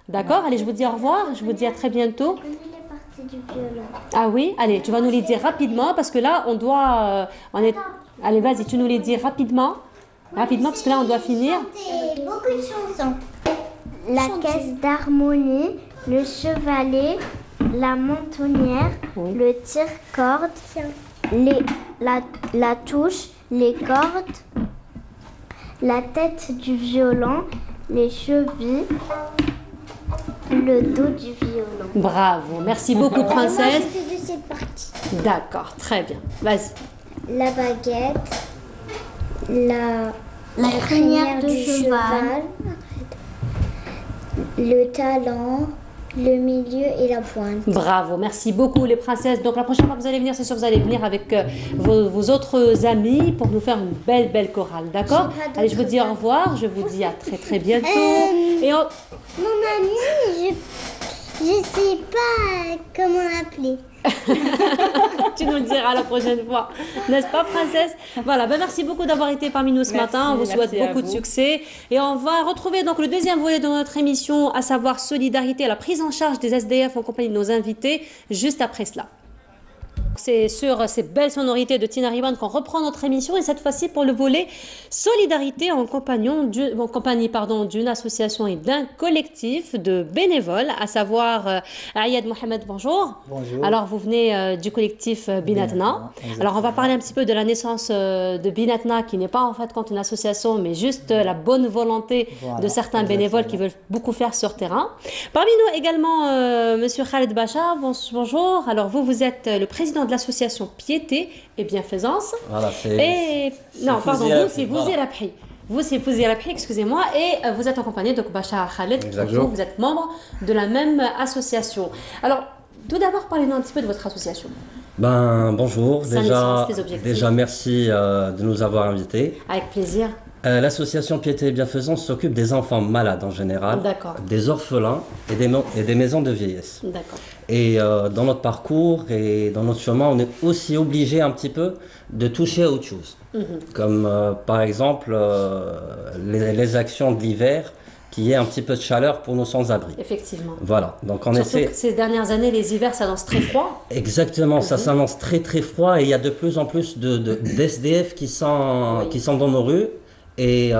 D'accord? Allez, je vous dis au revoir, je vous dis à très bientôt. du violon. Ah oui? Allez, tu vas nous les dire rapidement parce que là, on doit... Allez, vas-y, tu nous les dis rapidement. Rapidement, parce que là, on doit finir. Beaucoup de chansons. La caisse d'harmonie, le chevalet, la mentonnière, le tire-corde, la touche, les cordes, la tête du violon, les chevilles, le dos du violon. Bravo, merci beaucoup, princesse. Moi, j'ai fait de cette partie. D'accord, très bien. Vas-y. La baguette, la crinière du cheval, le talon, le milieu et la pointe. Bravo, merci beaucoup les princesses. Donc la prochaine fois que vous allez venir, c'est sûr que vous allez venir avec vos autres amis pour nous faire une belle chorale, d'accord? Allez, je vous dis au revoir, je vous dis à très bientôt. Et Mon ami, je sais pas comment l'appeler. Tu nous le diras la prochaine fois, n'est-ce pas, princesse? Voilà, merci beaucoup d'avoir été parmi nous ce matin. On vous souhaite beaucoup de succès. Et on va retrouver donc le deuxième volet de notre émission, à savoir solidarité à la prise en charge des SDF en compagnie de nos invités, juste après cela. C'est sur ces belles sonorités de Tina Riwan qu'on reprend notre émission, et cette fois-ci pour le volet solidarité en compagnie d'une association et d'un collectif de bénévoles, à savoir Ayad Mohamed, bonjour. Bonjour. Alors vous venez du collectif Binatna. Alors on va parler un petit peu de la naissance de Binatna, qui n'est pas en fait une association, mais juste la bonne volonté de certains bénévoles qui veulent beaucoup faire sur terrain. Parmi nous également Monsieur Khaled Bacha, bonjour. Alors vous êtes le président de l'association Piété et Bienfaisance. Voilà, Vous, c'est Fouzi Rabhi, excusez-moi, et vous êtes accompagné de Bacha Khaled. Vous êtes membre de la même association. Alors, tout d'abord, parlez-nous un petit peu de votre association. Bonjour, déjà merci de nous avoir invités. Avec plaisir. L'association Piété et Bienfaisance s'occupe des enfants malades en général, des orphelins et des maisons de vieillesse. Et dans notre parcours et dans notre chemin, on est aussi obligé un petit peu de toucher à autre chose. Comme par exemple les actions de l'hiver, qu'il y ait un petit peu de chaleur pour nos sans-abri. Effectivement. Voilà, donc on Surtout essaie... que ces dernières années, les hivers s'annoncent très froid. Exactement, ça s'annonce très froid, et il y a de plus en plus d'SDF qui sont dans nos rues. Et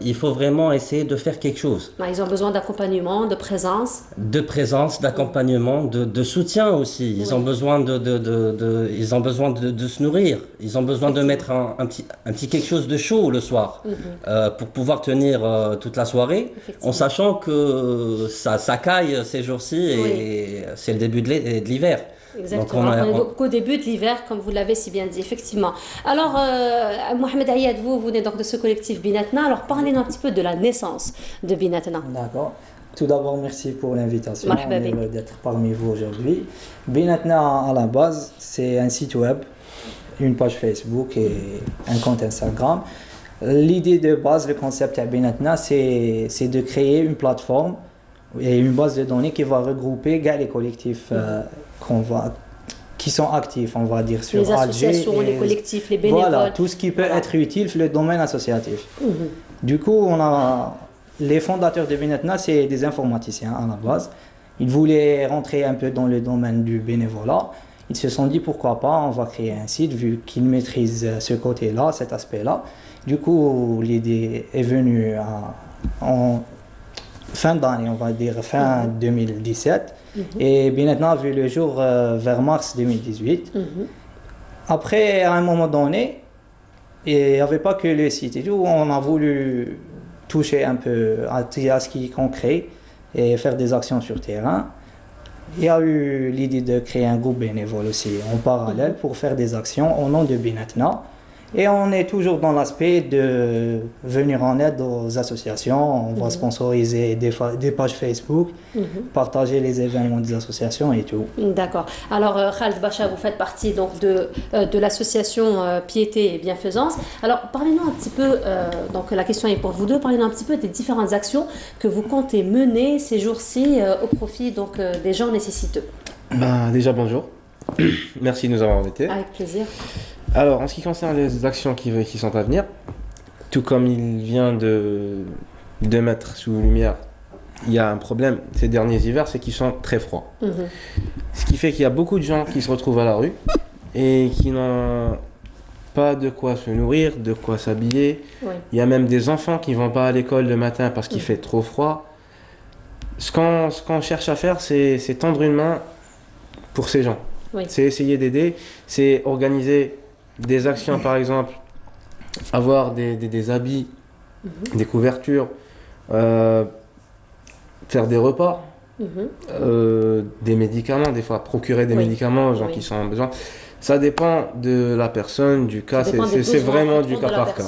il faut vraiment essayer de faire quelque chose. Ils ont besoin d'accompagnement, de présence. De présence, d'accompagnement, de soutien aussi. Ils ont besoin de se nourrir. Ils ont besoin de mettre un petit quelque chose de chaud le soir pour pouvoir tenir toute la soirée, en sachant que ça caille ces jours-ci et c'est le début de l'hiver. Exactement, on est qu'au début de l'hiver, comme vous l'avez si bien dit, effectivement. Alors, Mohamed Ayad, vous venez donc de ce collectif Binatna. Alors, parlez-nous un petit peu de la naissance de Binatna. D'accord. Tout d'abord, merci pour l'invitation. On est heureux d'être parmi vous aujourd'hui. Binatna, à la base, c'est un site web, une page Facebook et un compte Instagram. L'idée de base, le concept à Binatna, c'est de créer une plateforme et une base de données qui va regrouper les collectifs qui sont actifs, on va dire, sur les associations, les collectifs, les bénévoles. Voilà, tout ce qui peut être utile dans le domaine associatif. Du coup, les fondateurs de Binatna, c'est des informaticiens à la base. Ils voulaient rentrer un peu dans le domaine du bénévolat. Ils se sont dit pourquoi pas, on va créer un site vu qu'ils maîtrisent ce côté-là, cet aspect-là. Du coup, l'idée est venue en fin d'année, on va dire fin 2017. Et Binatna a vu le jour vers mars 2018. Après, à un moment donné, il n'y avait pas que le site et tout, on a voulu toucher un peu à ce qui est concret et faire des actions sur terrain. Il y a eu l'idée de créer un groupe bénévole aussi en parallèle pour faire des actions au nom de Binatna. Et on est toujours dans l'aspect de venir en aide aux associations. On va sponsoriser des pages Facebook, partager les événements des associations et tout. D'accord. Alors, Khaled Bacha, vous faites partie donc de l'association Piété et Bienfaisance. Alors, parlez-nous un petit peu, donc la question est pour vous deux, parlez-nous un petit peu des différentes actions que vous comptez mener ces jours-ci au profit donc, des gens nécessiteux. Déjà, bonjour. Merci de nous avoir invités. Avec plaisir. Alors, en ce qui concerne les actions qui sont à venir, tout comme il vient de mettre sous lumière, il y a un problème ces derniers hivers, c'est qu'ils sont très froids. Ce qui fait qu'il y a beaucoup de gens qui se retrouvent à la rue et qui n'ont pas de quoi se nourrir, de quoi s'habiller. Il y a même des enfants qui ne vont pas à l'école le matin parce qu'il fait trop froid. Ce qu'on cherche à faire, c'est tendre une main pour ces gens. Oui. C'est essayer d'aider, c'est organiser des actions, par exemple, avoir des habits, des couvertures, faire des repas, des médicaments, des fois procurer des médicaments aux gens qui sont en besoin. Ça dépend de la personne, du cas, c'est vraiment du cas par cas.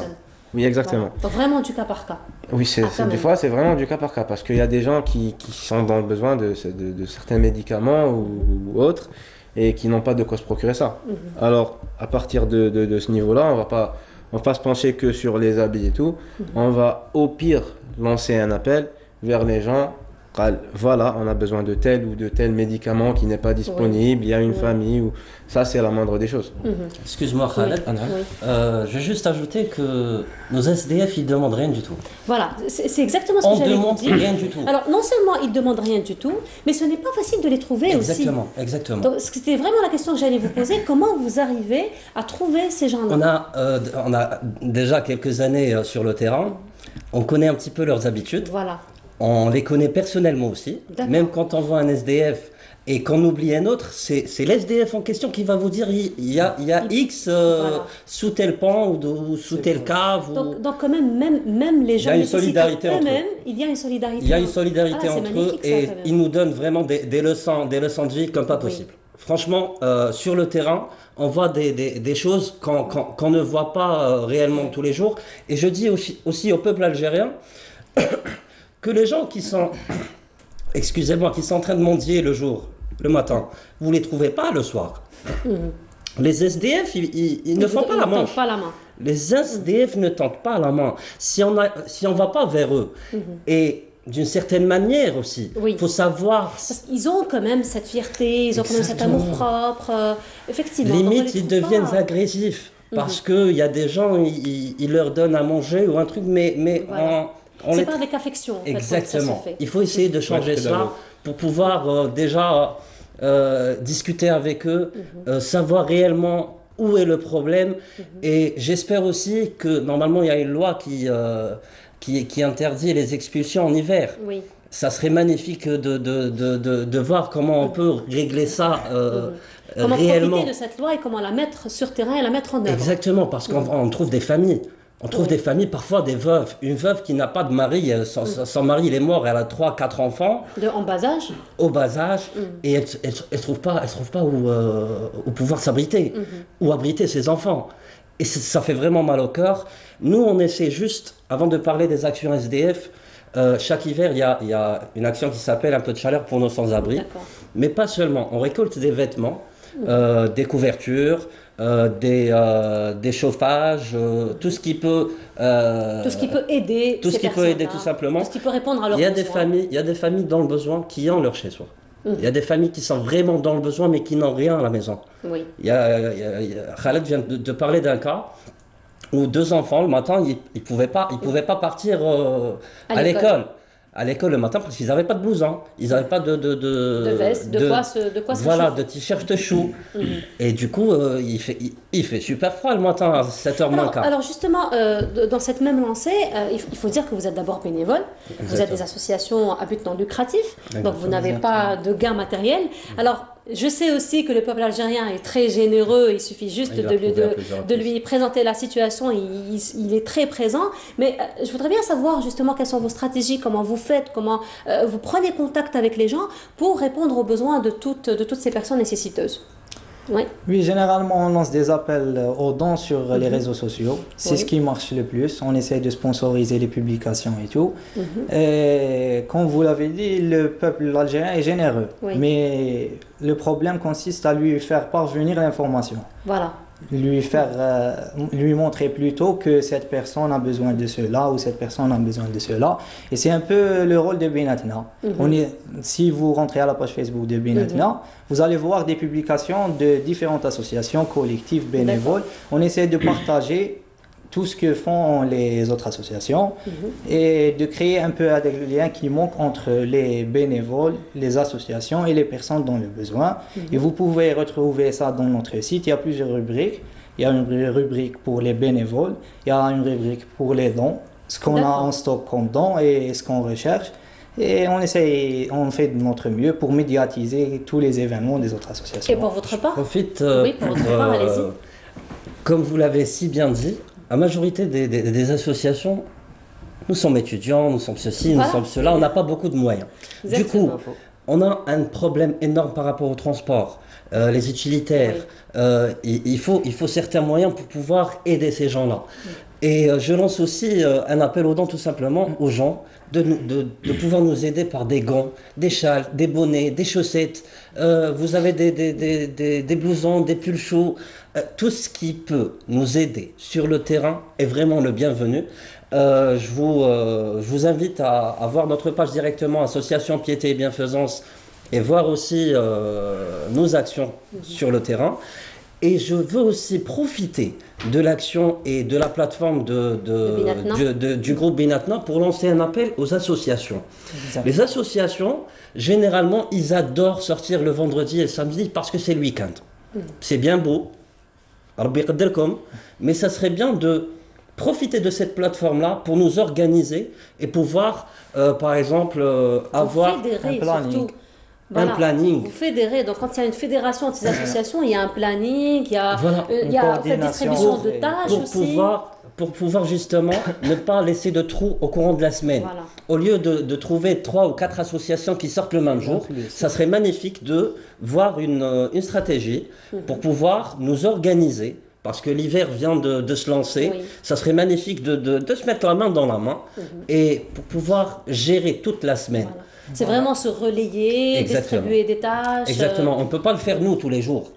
Oui, exactement. Voilà. Donc vraiment du cas par cas. Oui, des fois c'est vraiment du cas par cas parce qu'il y a des gens qui sont dans le besoin de certains médicaments ou autres et qui n'ont pas de quoi se procurer ça. Alors, à partir de ce niveau-là, on va pas se pencher que sur les habits et tout. On va au pire lancer un appel vers les gens. Voilà, on a besoin de tel ou de tel médicament qui n'est pas disponible, il y a une famille, ou ça c'est la moindre des choses. Excuse-moi Khaled, je vais juste ajouter que nos SDF ils demandent rien du tout. Voilà, c'est exactement ce que j'allais vous dire. On demande rien du tout. Alors non seulement ils demandent rien du tout, mais ce n'est pas facile de les trouver aussi. Exactement. Donc c'était vraiment la question que j'allais vous poser, comment vous arrivez à trouver ces gens-là? On a déjà quelques années sur le terrain, on connaît un petit peu leurs habitudes. Voilà. On les connaît personnellement aussi. Même quand on voit un SDF et qu'on oublie un autre, c'est l'SDF en question qui va vous dire il y a X sous tel pont ou sous telle cave. Donc quand même les gens, il y a une solidarité entre eux. Il y a une solidarité. Il y a une solidarité entre eux et ils nous donnent vraiment des leçons de vie comme pas possible. Franchement, sur le terrain, on voit des choses qu'on ne voit pas réellement tous les jours. Et je dis aussi au peuple algérien que les gens qui sont, excusez-moi, qui sont en train de mendier le matin, vous ne les trouvez pas le soir. Les SDF, ils ne font pas la main. Les SDF ne tentent pas la main. Si on ne va pas vers eux, et d'une certaine manière aussi, il faut savoir... Parce qu'ils ont quand même cette fierté, ils ont quand même cet amour propre, effectivement. Limite, ils deviennent agressifs, parce qu'il y a des gens, ils leur donnent à manger ou un truc, mais c'est pas avec affection. En fait, exactement. Ça se fait. Il faut essayer de changer cela pour pouvoir déjà discuter avec eux, savoir réellement où est le problème. Et j'espère aussi que normalement il y a une loi qui interdit les expulsions en hiver. Oui. Ça serait magnifique de voir comment on peut régler ça comment réellement. Profiter de cette loi et comment la mettre sur terrain et la mettre en œuvre. Exactement, parce qu'on trouve des familles. On trouve des familles, parfois des veuves. Une veuve qui n'a pas de mari, son mari il est mort, elle a 3-4 enfants. En bas âge. Au bas âge. Et elle ne trouve pas où pouvoir s'abriter, où abriter ses enfants. Et ça fait vraiment mal au cœur. Nous, on essaie juste, avant de parler des actions SDF, chaque hiver, il y a une action qui s'appelle Un peu de chaleur pour nos sans-abri. Mais pas seulement. On récolte des vêtements, des couvertures, des chauffages, tout ce qui peut aider tout simplement. Tout ce qui peut répondre à leurs besoins. Il y a des familles dans le besoin qui ont leur chez-soi. Il y a des familles qui sont vraiment dans le besoin mais qui n'ont rien à la maison. Oui. Khaled vient de parler d'un cas où 2 enfants le matin ils pouvaient pas partir à l'école. À l'école le matin parce qu'ils n'avaient pas de blouson, ils n'avaient pas de veste, de quoi se voilà, de t-shirt chaud. Et du coup, il fait super froid le matin à 7h moins quart. Alors justement, dans cette même lancée, il faut dire que vous êtes d'abord bénévole, vous êtes des associations à but non lucratif, donc vous n'avez pas de gain matériel. Alors, je sais aussi que le peuple algérien est très généreux, il suffit juste de lui présenter la situation, il est très présent. Mais je voudrais bien savoir justement quelles sont vos stratégies, comment vous faites, comment vous prenez contact avec les gens pour répondre aux besoins de toutes ces personnes nécessiteuses. Oui, généralement on lance des appels aux dons sur les réseaux sociaux. C'est ce qui marche le plus. On essaie de sponsoriser les publications et tout. Et comme vous l'avez dit, le peuple algérien est généreux. Mais le problème consiste à lui faire parvenir l'information. Voilà. Lui montrer plutôt que cette personne a besoin de cela ou cette personne a besoin de cela. Et c'est un peu le rôle de Binatna. Si vous rentrez à la page Facebook de Binatna, vous allez voir des publications de différentes associations, collectifs, bénévoles. On essaie de partager tout ce que font les autres associations et de créer un peu des liens qui manquent entre les bénévoles, les associations et les personnes dans le besoin. Et vous pouvez retrouver ça dans notre site. Il y a plusieurs rubriques. Il y a une rubrique pour les bénévoles, il y a une rubrique pour les dons, ce qu'on a en stock comme dons et ce qu'on recherche. Et on fait de notre mieux pour médiatiser tous les événements des autres associations. Et pour votre part? Profite, Oui, pour votre part, allez-y. comme vous l'avez si bien dit, la majorité des associations, nous sommes étudiants, nous sommes ceci, Voilà. nous sommes cela, on n'a pas beaucoup de moyens. Exactement. Du coup, on a un problème énorme par rapport au transport, les utilitaires. Il faut certains moyens pour pouvoir aider ces gens-là. Et je lance aussi un appel aux dons tout simplement aux gens de pouvoir nous aider par des gants, des châles, des bonnets, des chaussettes. Vous avez des blousons, des pulls chauds. Tout ce qui peut nous aider sur le terrain est vraiment le bienvenu. Je vous invite à voir notre page directement, Association Piété et Bienfaisance, et voir aussi nos actions sur le terrain. Et je veux aussi profiter de l'action et de la plateforme du groupe Binatna pour lancer un appel aux associations. Les associations, généralement, ils adorent sortir le vendredi et le samedi parce que c'est le week-end. C'est bien beau, mais ça serait bien de profiter de cette plateforme-là pour nous organiser et pouvoir, par exemple, avoir fédérer, un planning. surtout. Un planning. Vous fédérez. Donc, quand il y a une fédération de ces associations, il y a un planning, il y a, Voilà. il y a en fait, distribution de tâches pour aussi. Pour pouvoir justement ne pas laisser de trous au courant de la semaine. Voilà. Au lieu de trouver 3 ou 4 associations qui sortent le même jour, ça serait magnifique de voir une stratégie pour pouvoir nous organiser. Parce que l'hiver vient de se lancer, ça serait magnifique de se mettre la main dans la main et pour pouvoir gérer toute la semaine. Voilà. C'est vraiment se relayer, Exactement. distribuer des tâches. Exactement, on ne peut pas le faire nous tous les jours.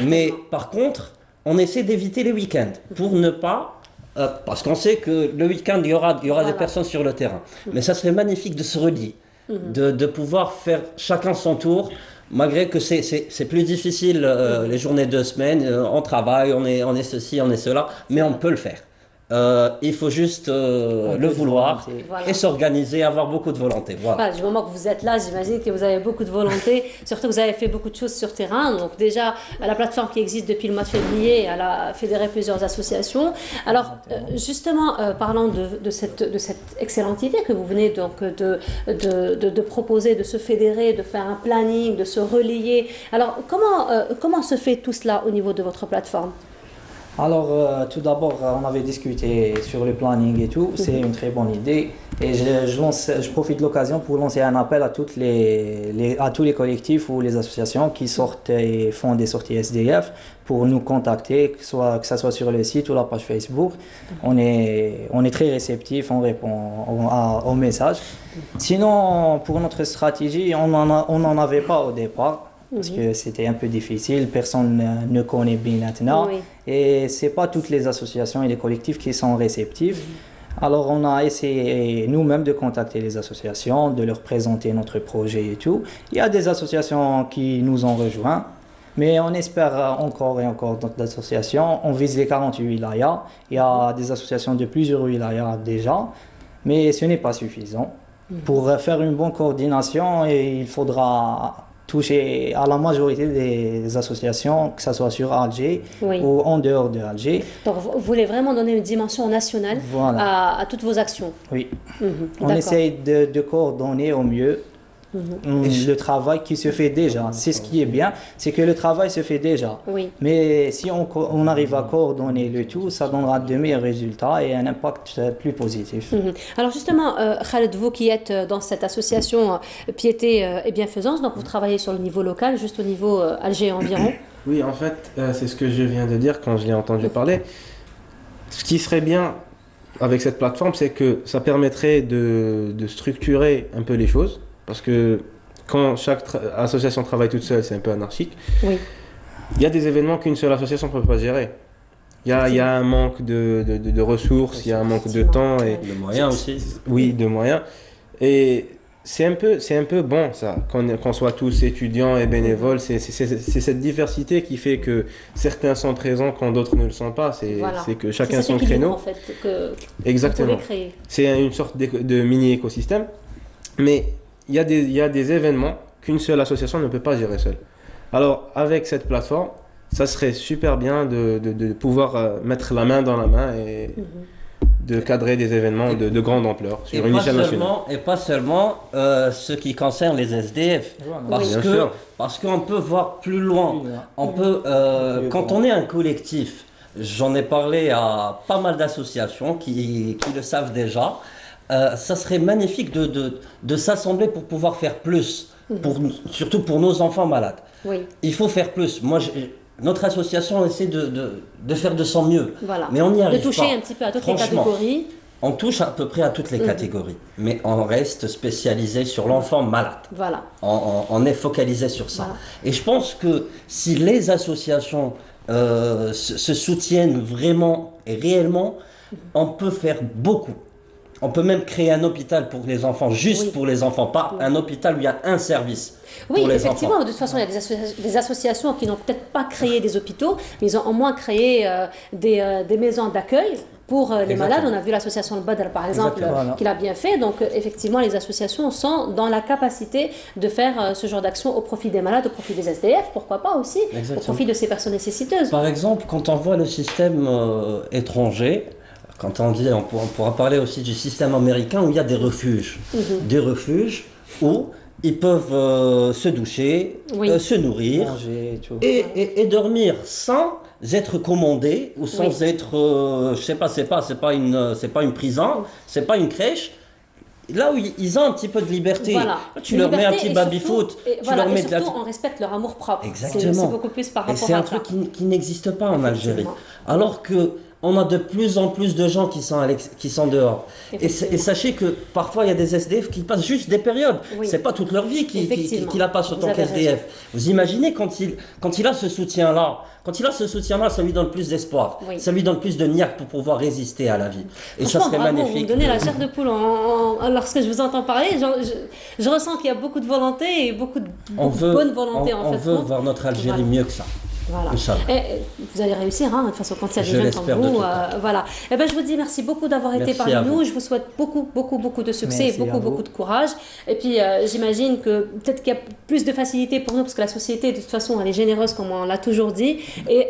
Mais par contre, on essaie d'éviter les week-ends pour ne pas... parce qu'on sait que le week-end, il y aura des personnes sur le terrain. Mais ça serait magnifique de se relier, de pouvoir faire chacun son tour. Malgré que c'est plus difficile les journées de semaine, on travaille, on est ceci, on est cela, mais on peut le faire. Il faut juste le vouloir et s'organiser, avoir beaucoup de volonté. Voilà. Du moment que vous êtes là, j'imagine que vous avez beaucoup de volonté. Surtout que vous avez fait beaucoup de choses sur terrain. Donc déjà, la plateforme qui existe depuis le mois de février, elle a fédéré plusieurs associations. Alors justement, parlant de cette excellente idée que vous venez donc de proposer, de se fédérer, de faire un planning, de se relayer. Alors comment se fait tout cela au niveau de votre plateforme ? Alors, tout d'abord, on avait discuté sur le planning et tout. C'est une très bonne idée. Et je profite de l'occasion pour lancer un appel à tous les collectifs ou les associations qui sortent et font des sorties SDF pour nous contacter, que ce soit sur le site ou la page Facebook. On est très réceptifs, on répond aux messages. Sinon, pour notre stratégie, on n'en avait pas au départ. Parce que c'était un peu difficile, personne ne connaît Binatna et ce n'est pas toutes les associations et les collectifs qui sont réceptifs. Alors on a essayé nous-mêmes de contacter les associations, de leur présenter notre projet et tout. Il y a des associations qui nous ont rejoints, mais on espère encore et encore d'autres associations. On vise les 48 wilayas, il y a des associations de plusieurs wilayas déjà, mais ce n'est pas suffisant. Pour faire une bonne coordination, il faudra toucher à la majorité des associations, que ce soit sur Alger ou en dehors de Alger. Donc vous voulez vraiment donner une dimension nationale à toutes vos actions. Oui. On essaye de coordonner au mieux le travail qui se fait déjà. C'est ce qui est bien, c'est que le travail se fait déjà. Mais si on arrive à coordonner le tout, ça donnera de meilleurs résultats et un impact plus positif. Alors justement, Khaled, vous qui êtes dans cette association Piété et Bienfaisance, donc vous travaillez sur le niveau local, juste au niveau Alger environ. Oui, en fait, c'est ce que je viens de dire quand je l'ai entendu parler. Ce qui serait bien avec cette plateforme, c'est que ça permettrait de structurer un peu les choses. Parce que quand chaque association travaille toute seule, c'est un peu anarchique. Il y a des événements qu'une seule association ne peut pas gérer. Il y a un manque de ressources, il y a un manque de temps. Et de moyens aussi. Oui, de moyens. Et c'est un peu bon ça, qu'on soit tous étudiants et bénévoles. C'est cette diversité qui fait que certains sont présents quand d'autres ne le sont pas. C'est que chacun son créneau. En fait, exactement. C'est une sorte de mini-écosystème. Mais il y a des événements qu'une seule association ne peut pas gérer seule. Alors, avec cette plateforme, ça serait super bien de pouvoir mettre la main dans la main et de cadrer des événements de grande ampleur sur une échelle nationale. Et pas seulement ce qui concerne les SDF. Parce qu'on peut voir plus loin. On peut, quand on est un collectif, j'en ai parlé à pas mal d'associations qui le savent déjà, ça serait magnifique de s'assembler pour pouvoir faire plus, surtout pour nos enfants malades. Oui. Il faut faire plus. Notre association essaie de faire de son mieux, mais on n'y arrive pas. De toucher un petit peu à toutes les catégories. On touche à peu près à toutes les catégories, mais on reste spécialisé sur l'enfant malade. Voilà. On est focalisé sur ça. Voilà. Et je pense que si les associations se soutiennent vraiment et réellement, on peut faire beaucoup. On peut même créer un hôpital pour les enfants, juste pour les enfants, pas un hôpital où il y a un service. Oui, pour les effectivement, enfants. De toute façon, il y a des associations qui n'ont peut-être pas créé des hôpitaux, mais ils ont au moins créé des maisons d'accueil pour les malades. On a vu l'association Le Badr, par exemple, qui l'a bien fait. Donc, effectivement, les associations sont dans la capacité de faire ce genre d'action au profit des malades, au profit des SDF, pourquoi pas aussi, au profit de ces personnes nécessiteuses. Par exemple, quand on voit le système étranger, quand on dit, on pourra parler aussi du système américain où il y a des refuges. Des refuges où ils peuvent se doucher, se nourrir et dormir sans être commandés ou sans être, je sais pas, c'est pas une prison, c'est pas une crèche. Là où ils ont un petit peu de liberté, tu leur mets un petit baby-foot, surtout on respecte leur amour propre. Exactement. C'est beaucoup plus par rapport à ça. Et c'est un truc qui n'existe pas en Algérie. Alors que on a de plus en plus de gens qui sont dehors. Et sachez que parfois il y a des SDF qui passent juste des périodes. C'est pas toute leur vie qu'il la passe autant qu'SDF. Vous imaginez quand il a ce soutien-là, ça lui donne plus d'espoir. Ça lui donne plus de niaque pour pouvoir résister à la vie. Et ça serait magnifique. Vous me donnez la chair de poule. Lorsque je vous entends parler, je ressens qu'il y a beaucoup de volonté et beaucoup de bonne volonté en fait. On veut voir notre Algérie mieux que ça. Voilà. Et vous allez réussir, de toute façon, quand il y a des jeunes comme vous. Voilà. Et je vous dis merci beaucoup d'avoir été parmi nous. Je vous souhaite beaucoup de succès et beaucoup de courage. Et puis, j'imagine que peut-être qu'il y a plus de facilité pour nous, parce que la société, de toute façon, elle est généreuse, comme on l'a toujours dit. Et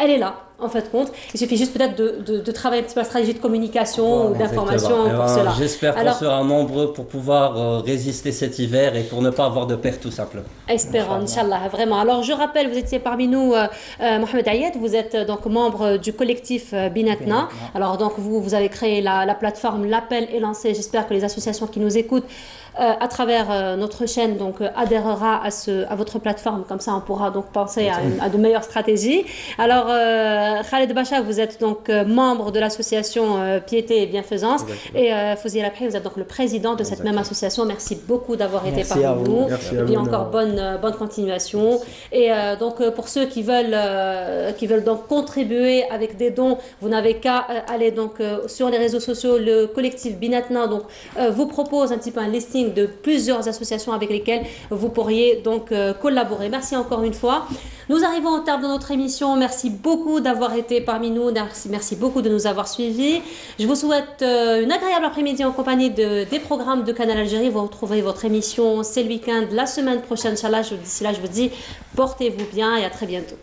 elle est là, en fait, compte. Il suffit juste peut-être de travailler un petit peu la stratégie de communication ou d'information pour cela. J'espère qu'on sera nombreux pour pouvoir résister cet hiver et pour ne pas avoir de perte, tout simplement. Espérons, Inch'Allah, vraiment. Alors, je rappelle, vous étiez parmi nous, Mohamed Ayed, vous êtes donc membre du collectif Binatna. Alors, donc, vous avez créé la plateforme, l'appel est lancé. J'espère que les associations qui nous écoutent à travers notre chaîne adhérera à votre plateforme, comme ça on pourra donc penser à de meilleures stratégies. Alors Khaled Bacha, vous êtes donc membre de l'association Piété et Bienfaisance. Et Fouzi Labhi, vous êtes donc le président de cette même association. Merci beaucoup d'avoir été parmi nous. Et puis encore bonne continuation. Et donc pour ceux qui veulent donc contribuer avec des dons, vous n'avez qu'à aller donc sur les réseaux sociaux. Le collectif Binatna donc vous propose un petit peu un listing de plusieurs associations avec lesquelles vous pourriez donc collaborer. Merci encore une fois. Nous arrivons au terme de notre émission. Merci beaucoup d'avoir été parmi nous. Merci beaucoup de nous avoir suivis. Je vous souhaite une agréable après-midi en compagnie des programmes de Canal Algérie. Vous retrouverez votre émission C'est le week-end la semaine prochaine. Inch'Allah, d'ici là, je vous dis portez-vous bien et à très bientôt.